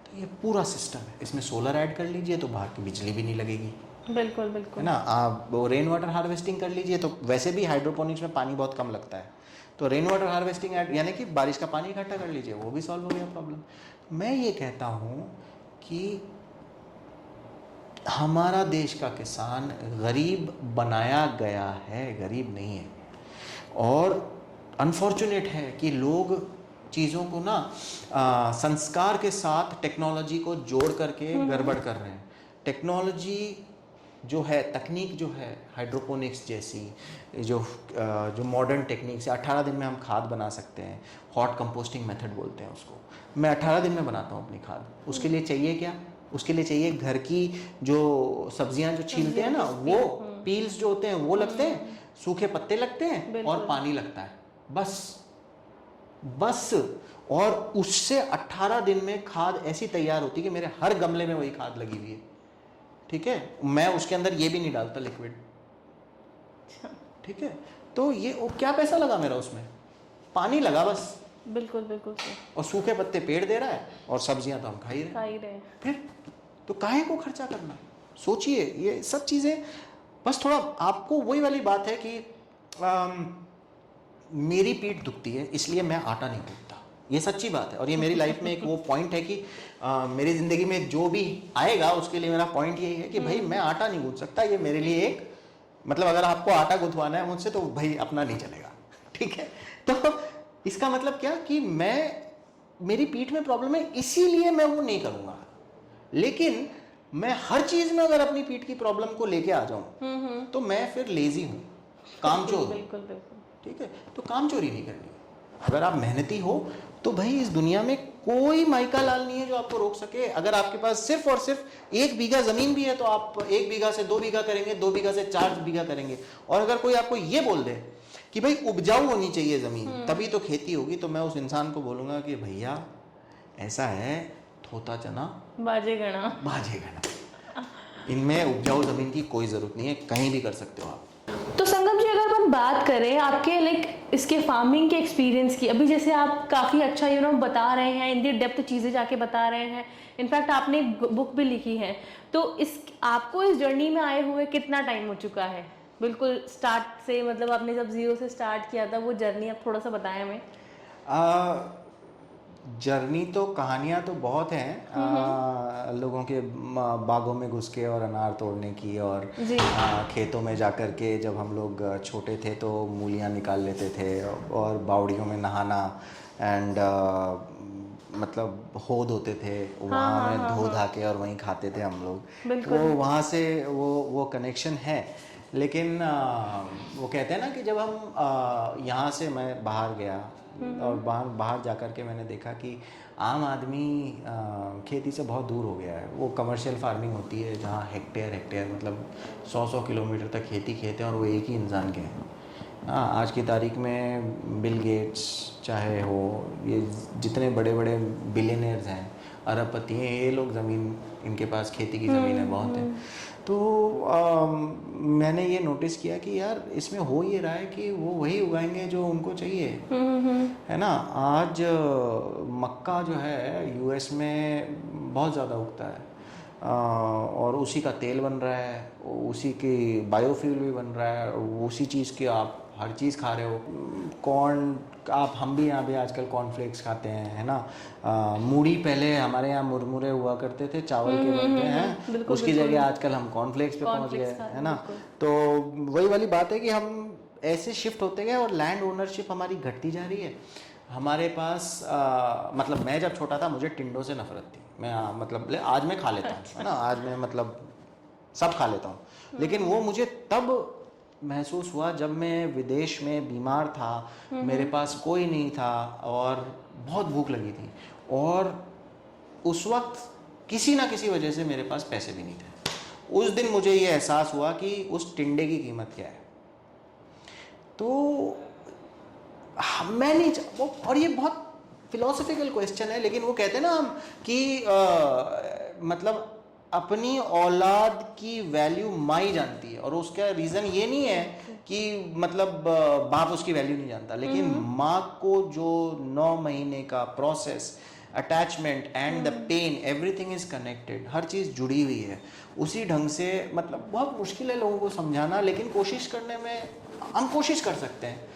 तो ये पूरा सिस्टम है। इसमें सोलर ऐड कर लीजिए तो बाहर की बिजली भी नहीं लगेगी, बिल्कुल है बिल्कुल। ना। आप वो रेन वाटर हार्वेस्टिंग कर लीजिए, तो वैसे भी हाइड्रोपोनिक्स में पानी बहुत कम लगता है, तो रेन वाटर हार्वेस्टिंग यानी कि बारिश का पानी इकट्ठा कर लीजिए, वो भी सॉल्व हो गया प्रॉब्लम। मैं ये कहता हूँ कि हमारा देश का किसान गरीब बनाया गया है, गरीब नहीं है। और अनफॉर्चुनेट है कि लोग चीज़ों को ना संस्कार के साथ टेक्नोलॉजी को जोड़ करके गड़बड़ कर रहे हैं। टेक्नोलॉजी जो है, तकनीक जो है, हाइड्रोपोनिक्स जैसी जो मॉडर्न टेक्निक से 18 दिन में हम खाद बना सकते हैं, हॉट कंपोस्टिंग मेथड बोलते हैं उसको। मैं 18 दिन में बनाता हूँ अपनी खाद। उसके लिए चाहिए क्या? उसके लिए चाहिए घर की जो सब्जियां जो छीलते हैं ना, वो पील्स जो होते हैं वो लगते हैं, सूखे पत्ते लगते हैं और पानी लगता है, बस। और उससे 18 दिन में खाद ऐसी तैयार होती है कि मेरे हर गमले में वही खाद लगी हुई है, ठीक है। मैं उसके अंदर ये भी नहीं डालता लिक्विड, ठीक है। तो ये क्या पैसा लगा मेरा उसमें? पानी लगा बस। बिल्कुल बिल्कुल। और सूखे पत्ते पेड़ दे रहा है और सब्जियां तो हम खा ही रहे। फिर तो काहे को खर्चा करना? सोचिए, ये सब चीजें बस थोड़ा आपको वही वाली बात है कि मेरी पीठ दुखती है इसलिए मैं आटा नहीं गूंथता, ये सच्ची बात है। और ये मेरी लाइफ में एक वो पॉइंट है कि मेरी ज़िंदगी में जो भी आएगा उसके लिए मेरा पॉइंट यही है कि भाई मैं आटा नहीं गूंथ सकता। ये मेरे लिए एक मतलब, अगर आपको आटा गुंथवाना है मुझसे तो भाई अपना नहीं चलेगा, ठीक है। तो इसका मतलब क्या कि मेरी पीठ में प्रॉब्लम है इसीलिए मैं वो नहीं करूँगा। लेकिन मैं हर चीज़ में अगर अपनी पीठ की प्रॉब्लम को लेके आ जाऊँ तो मैं फिर लेजी हूँ, कामचोर हूँ, बिल्कुल बिल्कुल। ठीक है। तो काम चोरी नहीं करनी। अगर आप मेहनती हो तो भाई इस दुनिया में कोई माइका लाल नहीं है जो आपको रोक सके। अगर आपके पास सिर्फ और सिर्फ 1 बीघा जमीन भी है तो आप 1 बीघा से 2 बीघा करेंगे, 2 बीघा से 4 बीघा करेंगे। और अगर कोई आपको ये बोल दे कि भाई उपजाऊ होनी चाहिए जमीन तभी तो खेती होगी, तो मैं उस इंसान को बोलूंगा कि भैया ऐसा है, थोता चना बाजे गणा, इनमें उपजाऊ जमीन की कोई जरूरत नहीं है, कहीं भी कर सकते हो आप। तो संगम जी, अगर हम बात करें आपके इसके फार्मिंग के एक्सपीरियंस की, अभी जैसे आप काफ़ी अच्छा बता रहे हैं, इन दी डेप्थ चीज़ें जाके बता रहे हैं, इनफैक्ट आपने बुक भी लिखी है, तो आपको इस जर्नी में आए हुए कितना टाइम हो चुका है? बिल्कुल स्टार्ट से, मतलब आपने जब 0 से स्टार्ट किया था वो जर्नी, आप थोड़ा सा बताएं हमें। जर्नी तो कहानियाँ तो बहुत हैं, लोगों के बागों में घुस के और अनार तोड़ने की, और खेतों में जा कर के जब हम लोग छोटे थे तो मूलियाँ निकाल लेते थे, और बावड़ियों में नहाना, एंड मतलब होद होते थे वहाँ में धो धा के और वहीं खाते थे हम लोग। वो वहाँ से वो कनेक्शन है। लेकिन वो कहते हैं ना कि जब हम यहाँ से मैं बाहर गया और बाहर जा कर के मैंने देखा कि आम आदमी खेती से बहुत दूर हो गया है। वो कमर्शियल फार्मिंग होती है जहाँ हेक्टेयर मतलब 100 किलोमीटर तक खेत है, और वो एक ही इंसान के हैं। हाँ, आज की तारीख में बिल गेट्स चाहे हो, ये जितने बड़े बड़े बिलियनर्स हैं, अरबपति हैं, ये लोग ज़मीन, इनके पास खेती की ज़मीनें बहुत हैं। तो मैंने ये नोटिस किया कि यार इसमें हो ये रहा है कि वो वही उगाएंगे जो उनको चाहिए, है ना। आज मक्का जो है यूएस में बहुत ज़्यादा उगता है, और उसी का तेल बन रहा है, उसी की बायोफ्यूल भी बन रहा है, उसी चीज़ की आप हर चीज़ खा रहे हो। कॉर्न, हम भी यहाँ पे आजकल कॉर्नफ्लेक्स खाते हैं, है ना। मूढ़ी पहले हमारे यहाँ मुरमुरे हुआ करते थे, चावल के बनते हैं, उसकी जगह आजकल हम कॉर्नफ्लेक्स पे पहुँच गए, है ना। तो वही वाली बात है कि हम ऐसे शिफ्ट होते गए और लैंड ओनरशिप हमारी घटती जा रही है। हमारे पास मतलब मैं जब छोटा था मुझे टिंडों से नफरत थी। मैं मतलब आज मैं खा लेता हूँ, है ना, आज मैं मतलब सब खा लेता हूँ। लेकिन वो मुझे तब महसूस हुआ जब मैं विदेश में बीमार था, मेरे पास कोई नहीं था और बहुत भूख लगी थी, और उस वक्त किसी ना किसी वजह से मेरे पास पैसे भी नहीं थे। उस दिन मुझे ये एहसास हुआ कि उस टिंडे की कीमत क्या है। तो मैं नहीं वो, और ये बहुत फिलोसफिकल क्वेश्चन है, लेकिन वो कहते हैं ना हम कि मतलब अपनी औलाद की वैल्यू माँ ही जानती है, और उसका रीज़न ये नहीं है कि मतलब बाप उसकी वैल्यू नहीं जानता, लेकिन माँ को जो 9 महीने का process, attachment and the pain, everything is connected, हर चीज़ जुड़ी हुई है। उसी ढंग से मतलब बहुत मुश्किल है लोगों को समझाना, लेकिन कोशिश करने में हम कोशिश कर सकते हैं।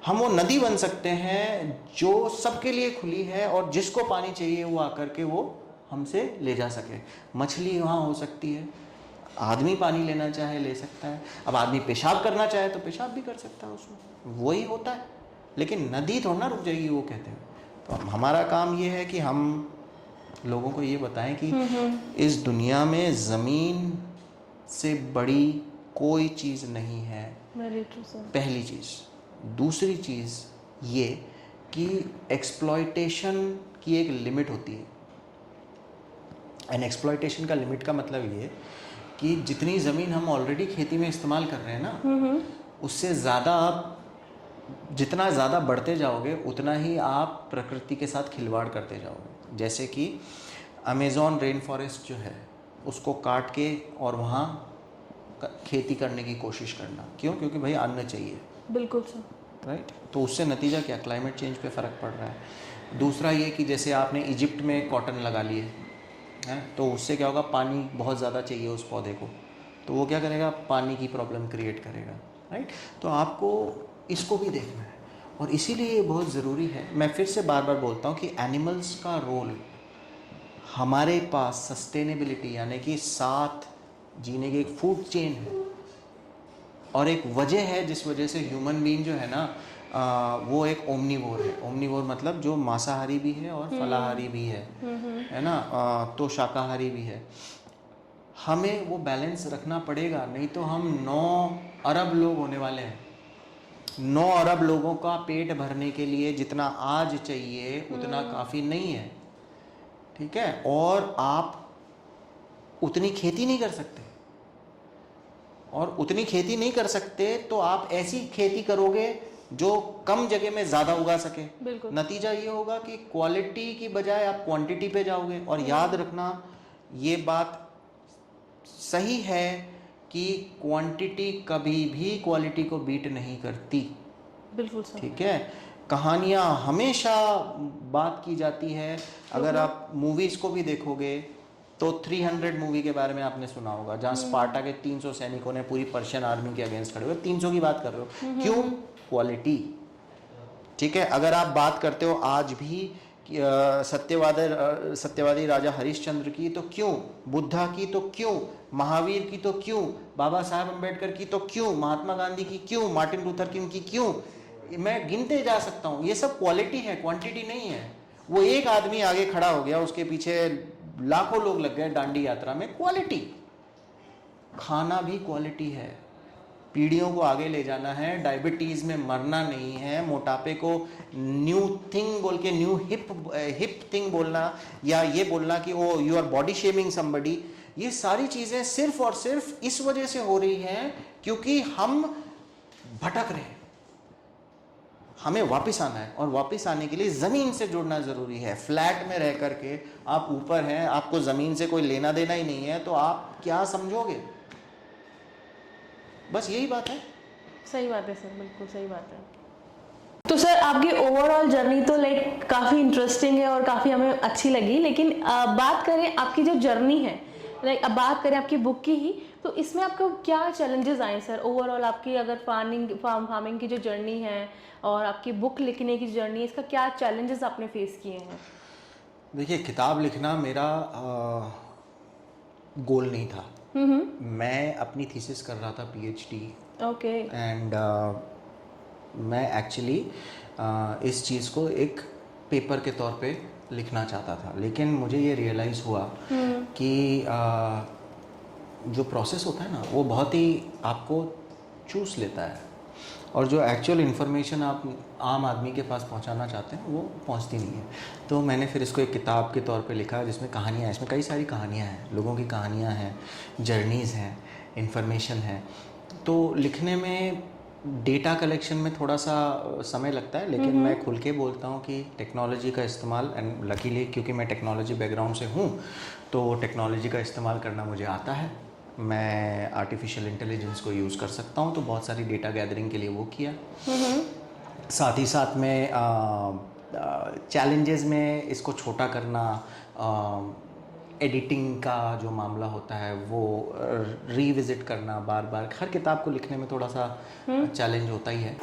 हम वो नदी बन सकते हैं जो सबके लिए खुली है, और जिसको पानी चाहिए वो आकर के वो हमसे ले जा सके। मछली वहाँ हो सकती है, आदमी पानी लेना चाहे ले सकता है, अब आदमी पेशाब करना चाहे तो पेशाब भी कर सकता है उसमें, वही होता है। लेकिन नदी थोड़ा ना रुक जाएगी वो कहते हैं। तो हमारा काम ये है कि हम लोगों को ये बताएं कि इस दुनिया में ज़मीन से बड़ी कोई चीज़ नहीं है, पहली चीज़। दूसरी चीज़ ये कि एक्सप्लॉयटेशन की एक लिमिट होती है, एंड एक्सप्लॉयटेशन का लिमिट का मतलब ये कि जितनी ज़मीन हम ऑलरेडी खेती में इस्तेमाल कर रहे हैं ना, उससे ज़्यादा आप जितना ज़्यादा बढ़ते जाओगे उतना ही आप प्रकृति के साथ खिलवाड़ करते जाओगे। जैसे कि अमेज़ॉन रेन फॉरेस्ट जो है उसको काट के और वहाँ खेती करने की कोशिश करना, क्यों? क्योंकि भाई अन्न चाहिए। बिल्कुल सर। राइट, तो उससे नतीजा क्या? क्लाइमेट चेंज पे फ़र्क पड़ रहा है। दूसरा ये कि जैसे आपने इजिप्ट में कॉटन लगा लिए है, तो उससे क्या होगा? पानी बहुत ज़्यादा चाहिए उस पौधे को, तो वो क्या करेगा? पानी की प्रॉब्लम क्रिएट करेगा। राइट, तो आपको इसको भी देखना है, और इसीलिए ये बहुत ज़रूरी है। मैं फिर से बार बार बोलता हूँ कि एनिमल्स का रोल हमारे पास सस्टेनेबिलिटी यानी कि साथ जीने की एक फूड चेन है, और एक वजह है जिस वजह से ह्यूमन बीइंग जो है ना वो एक ओमनीवोर है। ओमनीवोर मतलब जो मांसाहारी भी है और फलाहारी भी है ना, तो शाकाहारी भी है। हमें वो बैलेंस रखना पड़ेगा, नहीं तो हम 9 अरब लोग होने वाले हैं। 9 अरब लोगों का पेट भरने के लिए जितना आज चाहिए उतना काफ़ी नहीं है, ठीक है? और आप उतनी खेती नहीं कर सकते, और उतनी खेती नहीं कर सकते तो आप ऐसी खेती करोगे जो कम जगह में ज़्यादा उगा सके। नतीजा ये होगा कि क्वालिटी की बजाय आप क्वांटिटी पे जाओगे। और याद रखना, ये बात सही है कि क्वांटिटी कभी भी क्वालिटी को बीट नहीं करती। बिल्कुल सर। ठीक है, कहानियाँ हमेशा बात की जाती है। अगर आप मूवीज़ को भी देखोगे तो 300 मूवी के बारे में आपने सुना होगा, जहाँ स्पार्टा के 300 सैनिकों ने पूरी पर्शियन आर्मी के अगेंस्ट खड़े हुए। 300 की बात कर रहे हो, क्यों? क्वालिटी। ठीक है, अगर आप बात करते हो आज भी सत्यवादी राजा हरिश्चंद्र की, तो क्यों? बुद्धा की तो क्यों? महावीर की तो क्यों? बाबा साहब अम्बेडकर की तो क्यों? महात्मा गांधी की क्यों? मार्टिन लूथर किंग की क्यों? मैं गिनते जा सकता हूँ। ये सब क्वालिटी है, क्वांटिटी नहीं है। वो एक आदमी आगे खड़ा हो गया, उसके पीछे लाखों लोग लग गए दांडी यात्रा में, क्वालिटी। खाना भी क्वालिटी है। पीढ़ियों को आगे ले जाना है, डायबिटीज़ में मरना नहीं है, मोटापे को न्यू थिंग बोल के न्यू हिप थिंग बोलना, या ये बोलना कि oh you are body shaming somebody, ये सारी चीज़ें सिर्फ और सिर्फ इस वजह से हो रही हैं क्योंकि हम भटक रहे हैं। हमें वापस आना है, और वापस आने के लिए ज़मीन से जुड़ना ज़रूरी है। फ्लैट में रह करके आप ऊपर हैं, आपको ज़मीन से कोई लेना देना ही नहीं है, तो आप क्या समझोगे? बस यही बात है। सही बात है सर, बिल्कुल सही बात है। तो सर आपकी ओवरऑल जर्नी तो लाइक काफ़ी इंटरेस्टिंग है और काफ़ी हमें अच्छी लगी, लेकिन बात करें आपकी जो जर्नी है, लाइक अब बात करें आपकी बुक की ही, तो इसमें आपको क्या चैलेंजेस आए सर ओवरऑल? आपकी अगर फार्मिंग की जो जर्नी है और आपकी बुक लिखने की जर्नी है, इसका क्या चैलेंजेस आपने फेस किए हैं? देखिए, किताब लिखना मेरा गोल नहीं था। मैं अपनी थीसिस कर रहा था, पीएचडी। ओके। एंड मैं एक्चुअली इस चीज़ को एक पेपर के तौर पे लिखना चाहता था, लेकिन मुझे ये रियलाइज़ हुआ कि जो प्रोसेस होता है ना, वो बहुत ही आपको चूस लेता है, और जो एक्चुअल इन्फॉर्मेशन आप आम आदमी के पास पहुंचाना चाहते हैं वो पहुंचती नहीं है। तो मैंने फिर इसको एक किताब के तौर पे लिखा, जिसमें कहानियाँ हैं। इसमें कई सारी कहानियाँ हैं, लोगों की कहानियाँ हैं, जर्नीज़ हैं, इन्फॉर्मेशन है। तो लिखने में डेटा कलेक्शन में थोड़ा सा समय लगता है, लेकिन मैं खुल के बोलता हूँ कि टेक्नोलॉजी का इस्तेमाल, एंड लकीली क्योंकि मैं टेक्नोलॉजी बैकग्राउंड से हूँ तो टेक्नोलॉजी का इस्तेमाल करना मुझे आता है। मैं आर्टिफिशियल इंटेलिजेंस को यूज़ कर सकता हूँ, तो बहुत सारी डेटा गैदरिंग के लिए वो किया। साथ ही साथ में चैलेंजेस में इसको छोटा करना, एडिटिंग का जो मामला होता है वो रीविज़िट करना बार बार, हर किताब को लिखने में थोड़ा सा चैलेंज होता ही है।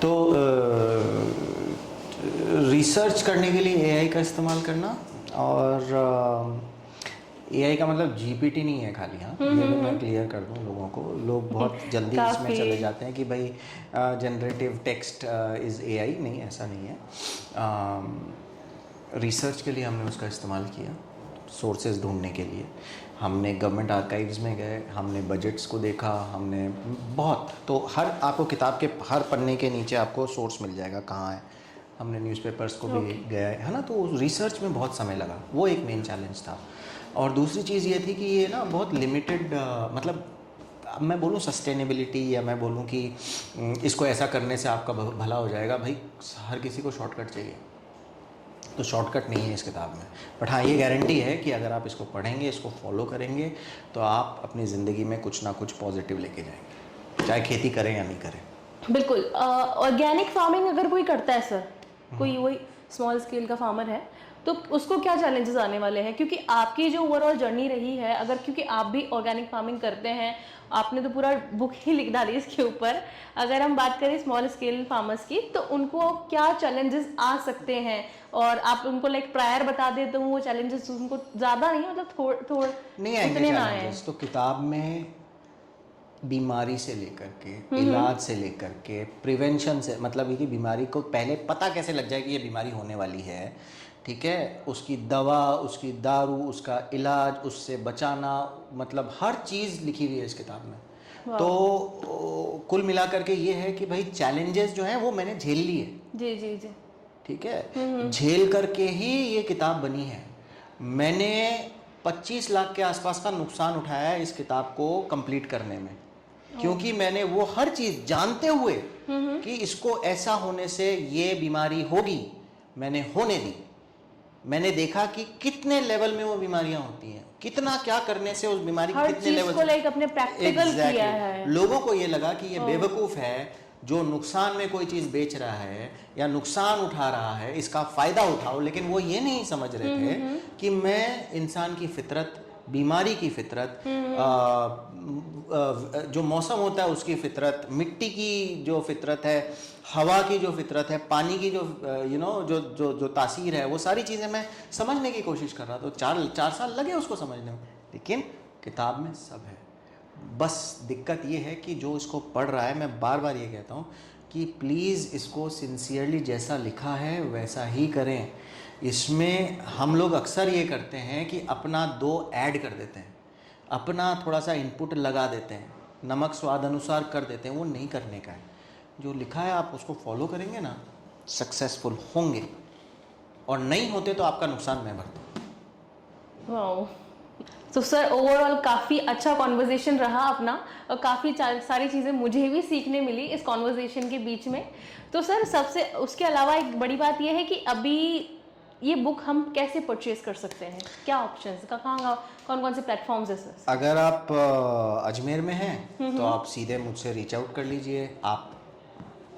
तो रिसर्च करने के लिए एआई का इस्तेमाल करना, और एआई का मतलब जीपीटी नहीं है खाली, हाँ ये भी मैं क्लियर कर दूं लोगों को। लोग बहुत जल्दी इसमें चले जाते हैं कि भाई जनरेटिव टेक्स्ट इज़ एआई, नहीं ऐसा नहीं है। रिसर्च के लिए हमने उसका इस्तेमाल किया, सोर्सेज ढूंढने के लिए हमने गवर्नमेंट आर्काइव्स में गए, हमने बजट्स को देखा, हमने बहुत, तो हर आपको किताब के हर पन्ने के नीचे आपको सोर्स मिल जाएगा कहाँ है। हमने न्यूज़पेपर्स को भी गया है ना, तो रिसर्च में बहुत समय लगा, वो एक मेन चैलेंज था। और दूसरी चीज़ ये थी कि ये ना बहुत लिमिटेड, मतलब अब मैं बोलूँ सस्टेनेबिलिटी, या मैं बोलूँ कि इसको ऐसा करने से आपका भला हो जाएगा, भाई हर किसी को शॉर्टकट चाहिए, तो शॉर्टकट नहीं है इस किताब में। बट हाँ ये गारंटी है कि अगर आप इसको पढ़ेंगे, इसको फॉलो करेंगे, तो आप अपनी ज़िंदगी में कुछ ना कुछ पॉजिटिव लेके जाएंगे, चाहे खेती करें या नहीं करें। बिल्कुल। ऑर्गेनिक फार्मिंग अगर कोई करता है सर, कोई वही स्मॉल स्केल का फार्मर है, तो उसको क्या चैलेंजेस आने वाले हैं? क्योंकि आपकी जो ओवरऑल जर्नी रही है, अगर क्योंकि आप भी ऑर्गेनिक फार्मिंग करते हैं, आपने तो पूरा बुक ही लिख डाली इसके ऊपर। अगर हम बात करें स्मॉल स्केल फार्मर्स की, तो उनको क्या चैलेंजेस आ सकते हैं? और आप उनको लाइक प्रायर बता दे तो वो चैलेंजेस उनको ज़्यादा नहीं, मतलब थोड़ा नहीं आएंगे चैलेंजेस। तो किताब में बीमारी से लेकर के, इलाज से लेकर के, प्रिवेंशन से, मतलब ये कि बीमारी को पहले पता कैसे लग जाए कि ये बीमारी होने वाली है, ठीक है, उसकी दवा, उसकी दारू, उसका इलाज, उससे बचाना, मतलब हर चीज़ लिखी हुई है इस किताब में। तो कुल मिलाकर के ये है कि भाई चैलेंजेस जो हैं वो मैंने झेल लिए। जी जी जी, ठीक है, झेल करके ही ये किताब बनी है। मैंने 25 लाख के आसपास का नुकसान उठाया है इस किताब को कंप्लीट करने में, क्योंकि मैंने वो हर चीज़ जानते हुए कि इसको ऐसा होने से ये बीमारी होगी, मैंने होने दी। मैंने देखा कि कितने लेवल में वो बीमारियां होती हैं, कितना क्या करने से उस बीमारी हर कितने लेवल को लाइक अपने प्रैक्टिकल किया है। लोगों को ये लगा कि ये बेवकूफ़ है जो नुकसान में कोई चीज़ बेच रहा है या नुकसान उठा रहा है, इसका फ़ायदा उठाओ। लेकिन वो ये नहीं समझ रहे थे कि मैं इंसान की फितरत, बीमारी की फितरत, जो मौसम होता है उसकी फितरत, मिट्टी की जो फितरत है, हवा की जो फितरत है, पानी की जो जो जो जो तासीर है, वो सारी चीज़ें मैं समझने की कोशिश कर रहा था। तो चार साल लगे उसको समझने में, लेकिन किताब में सब है। बस दिक्कत ये है कि जो इसको पढ़ रहा है, मैं बार बार ये कहता हूँ कि प्लीज़ इसको सिंसियरली जैसा लिखा है वैसा ही करें। इसमें हम लोग अक्सर ये करते हैं कि अपना 2 ऐड कर देते हैं, अपना थोड़ा सा इनपुट लगा देते हैं, नमक स्वाद अनुसार कर देते हैं। वो नहीं करने का है। जो लिखा है आप उसको फॉलो करेंगे ना, सक्सेसफुल होंगे, और नहीं होते तो आपका नुकसान मैं भरता हूँ। वाओ, तो सर ओवरऑल काफ़ी अच्छा कॉन्वर्जेशन रहा अपना, और काफ़ी सारी चीज़ें मुझे भी सीखने मिली इस कॉन्वर्जेशन के बीच में। तो सर सबसे उसके अलावा एक बड़ी बात यह है कि अभी ये बुक हम कैसे परचेज कर सकते हैं? क्या ऑप्शंस, कहाँ कौन कौन से प्लेटफॉर्म्स है सर? अगर आप अजमेर में हैं तो आप सीधे मुझसे रीच आउट कर लीजिए। आप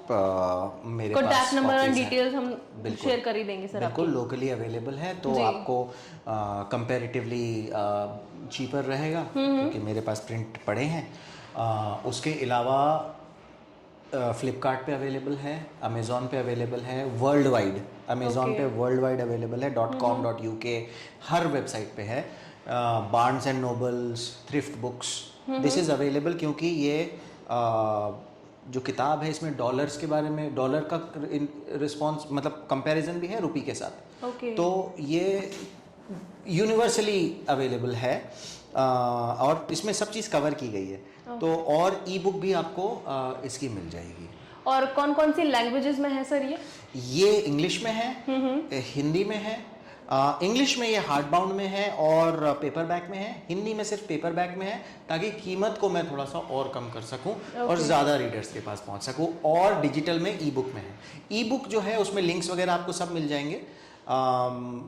मेरे पास कॉन्टैक्ट नंबर और डिटेल्स हम शेयर कर ही देंगे सर। बिल्कुल लोकली अवेलेबल है, तो आपको कंपैरेटिवली चीपर रहेगा क्योंकि मेरे पास प्रिंट पड़े हैं। उसके अलावा फ्लिपकार्ट पे अवेलेबल है, अमेज़ॉन पे अवेलेबल है, वर्ल्ड वाइड अमेज़ॉन पे वर्ल्ड वाइड अवेलेबल है, .com.uk हर वेबसाइट पे है। Barnes and nobles, thrift books, this is available, क्योंकि ये जो किताब है इसमें डॉलर्स के बारे में, डॉलर का रिस्पॉन्स, मतलब कंपैरिजन भी है रुपी के साथ। तो ये यूनिवर्सली अवेलेबल है, और इसमें सब चीज़ कवर की गई है। तो और ई बुक भी आपको इसकी मिल जाएगी। और कौन कौन सी लैंग्वेजेस में है सर ये? ये इंग्लिश में है, हिंदी में है, इंग्लिश में ये हार्ड बाउंड में है और पेपर बैक में है, हिंदी में सिर्फ पेपर बैक में है, ताकि कीमत को मैं थोड़ा सा और कम कर सकूं और ज़्यादा रीडर्स के पास पहुंच सकूं। और डिजिटल में ई बुक में है। ई बुक जो है उसमें लिंक्स वगैरह आपको सब मिल जाएंगे,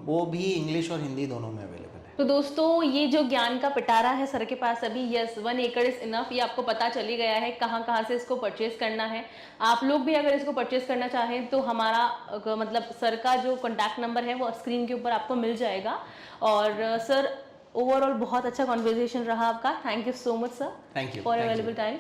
वो भी इंग्लिश और हिंदी दोनों में अवेलेबल है। तो दोस्तों ये जो ज्ञान का पिटारा है सर के पास अभी, यस 1 एकड़ इज इनफ, ये आपको पता चल ही गया है कहाँ कहाँ से इसको परचेज करना है। आप लोग भी अगर इसको परचेज करना चाहें तो हमारा मतलब सर का जो कॉन्टैक्ट नंबर है वो स्क्रीन के ऊपर आपको मिल जाएगा। और सर ओवरऑल बहुत अच्छा कॉन्वर्जेशन रहा आपका, thank you so much sir, thank you for available time.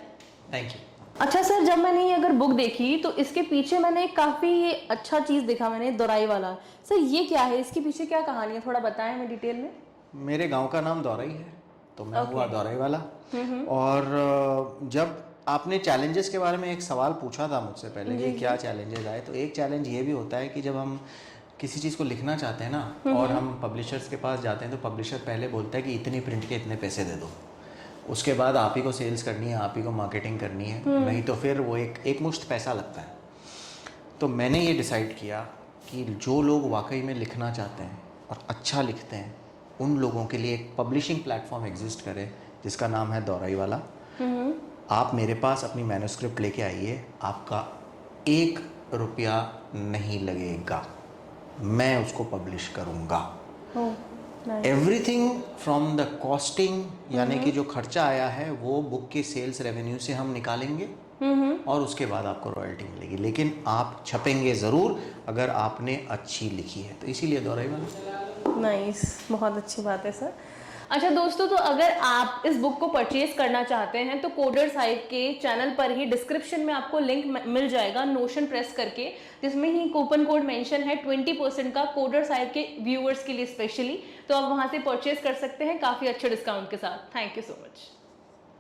Thank you. अच्छा सर, जब मैंने ये अगर बुक देखी तो इसके पीछे मैंने काफ़ी अच्छा चीज़ देखा मैंने, दोराई वाला। सर ये क्या है, इसके पीछे क्या कहानी है, थोड़ा बताएं हमें डिटेल में। मेरे गांव का नाम दौराई है, तो मैं हुआ दौराई वाला। और जब आपने चैलेंजेस के बारे में एक सवाल पूछा था मुझसे पहले कि क्या चैलेंजेस आए, तो एक चैलेंज ये भी होता है कि जब हम किसी चीज़ को लिखना चाहते हैं ना और हम पब्लिशर्स के पास जाते हैं तो पब्लिशर पहले बोलता है कि इतनी प्रिंट के इतने पैसे दे दो, उसके बाद आप ही को सेल्स करनी है, आप ही को मार्केटिंग करनी है, नहीं तो फिर वो एक मुश्त पैसा लगता है। तो मैंने ये डिसाइड किया कि जो लोग वाकई में लिखना चाहते हैं और अच्छा लिखते हैं उन लोगों के लिए एक पब्लिशिंग प्लेटफॉर्म एग्जिस्ट करे जिसका नाम है दौराई वाला। आप मेरे पास अपनी मैन्युस्क्रिप्ट लेके आइए, आपका 1 रुपया नहीं लगेगा, मैं उसको पब्लिश करूँगा। एवरीथिंग फ्रॉम द कॉस्टिंग, यानी कि जो खर्चा आया है वो बुक के सेल्स रेवेन्यू से हम निकालेंगे और उसके बाद आपको रॉयल्टी मिलेगी, लेकिन आप छपेंगे ज़रूर अगर आपने अच्छी लिखी है। तो इसीलिए दौराई वाला। नाइस, बहुत अच्छी बात है सर। अच्छा दोस्तों, तो अगर आप इस बुक को परचेज करना चाहते हैं तो कोडर साहिब के चैनल पर ही डिस्क्रिप्शन में आपको लिंक मिल जाएगा नोशन प्रेस करके, जिसमें ही कूपन कोड मेंशन है 20% का कोडर साहिब के व्यूअर्स के लिए स्पेशली, तो आप वहां से परचेज कर सकते हैं काफ़ी अच्छे डिस्काउंट के साथ। Thank you so much.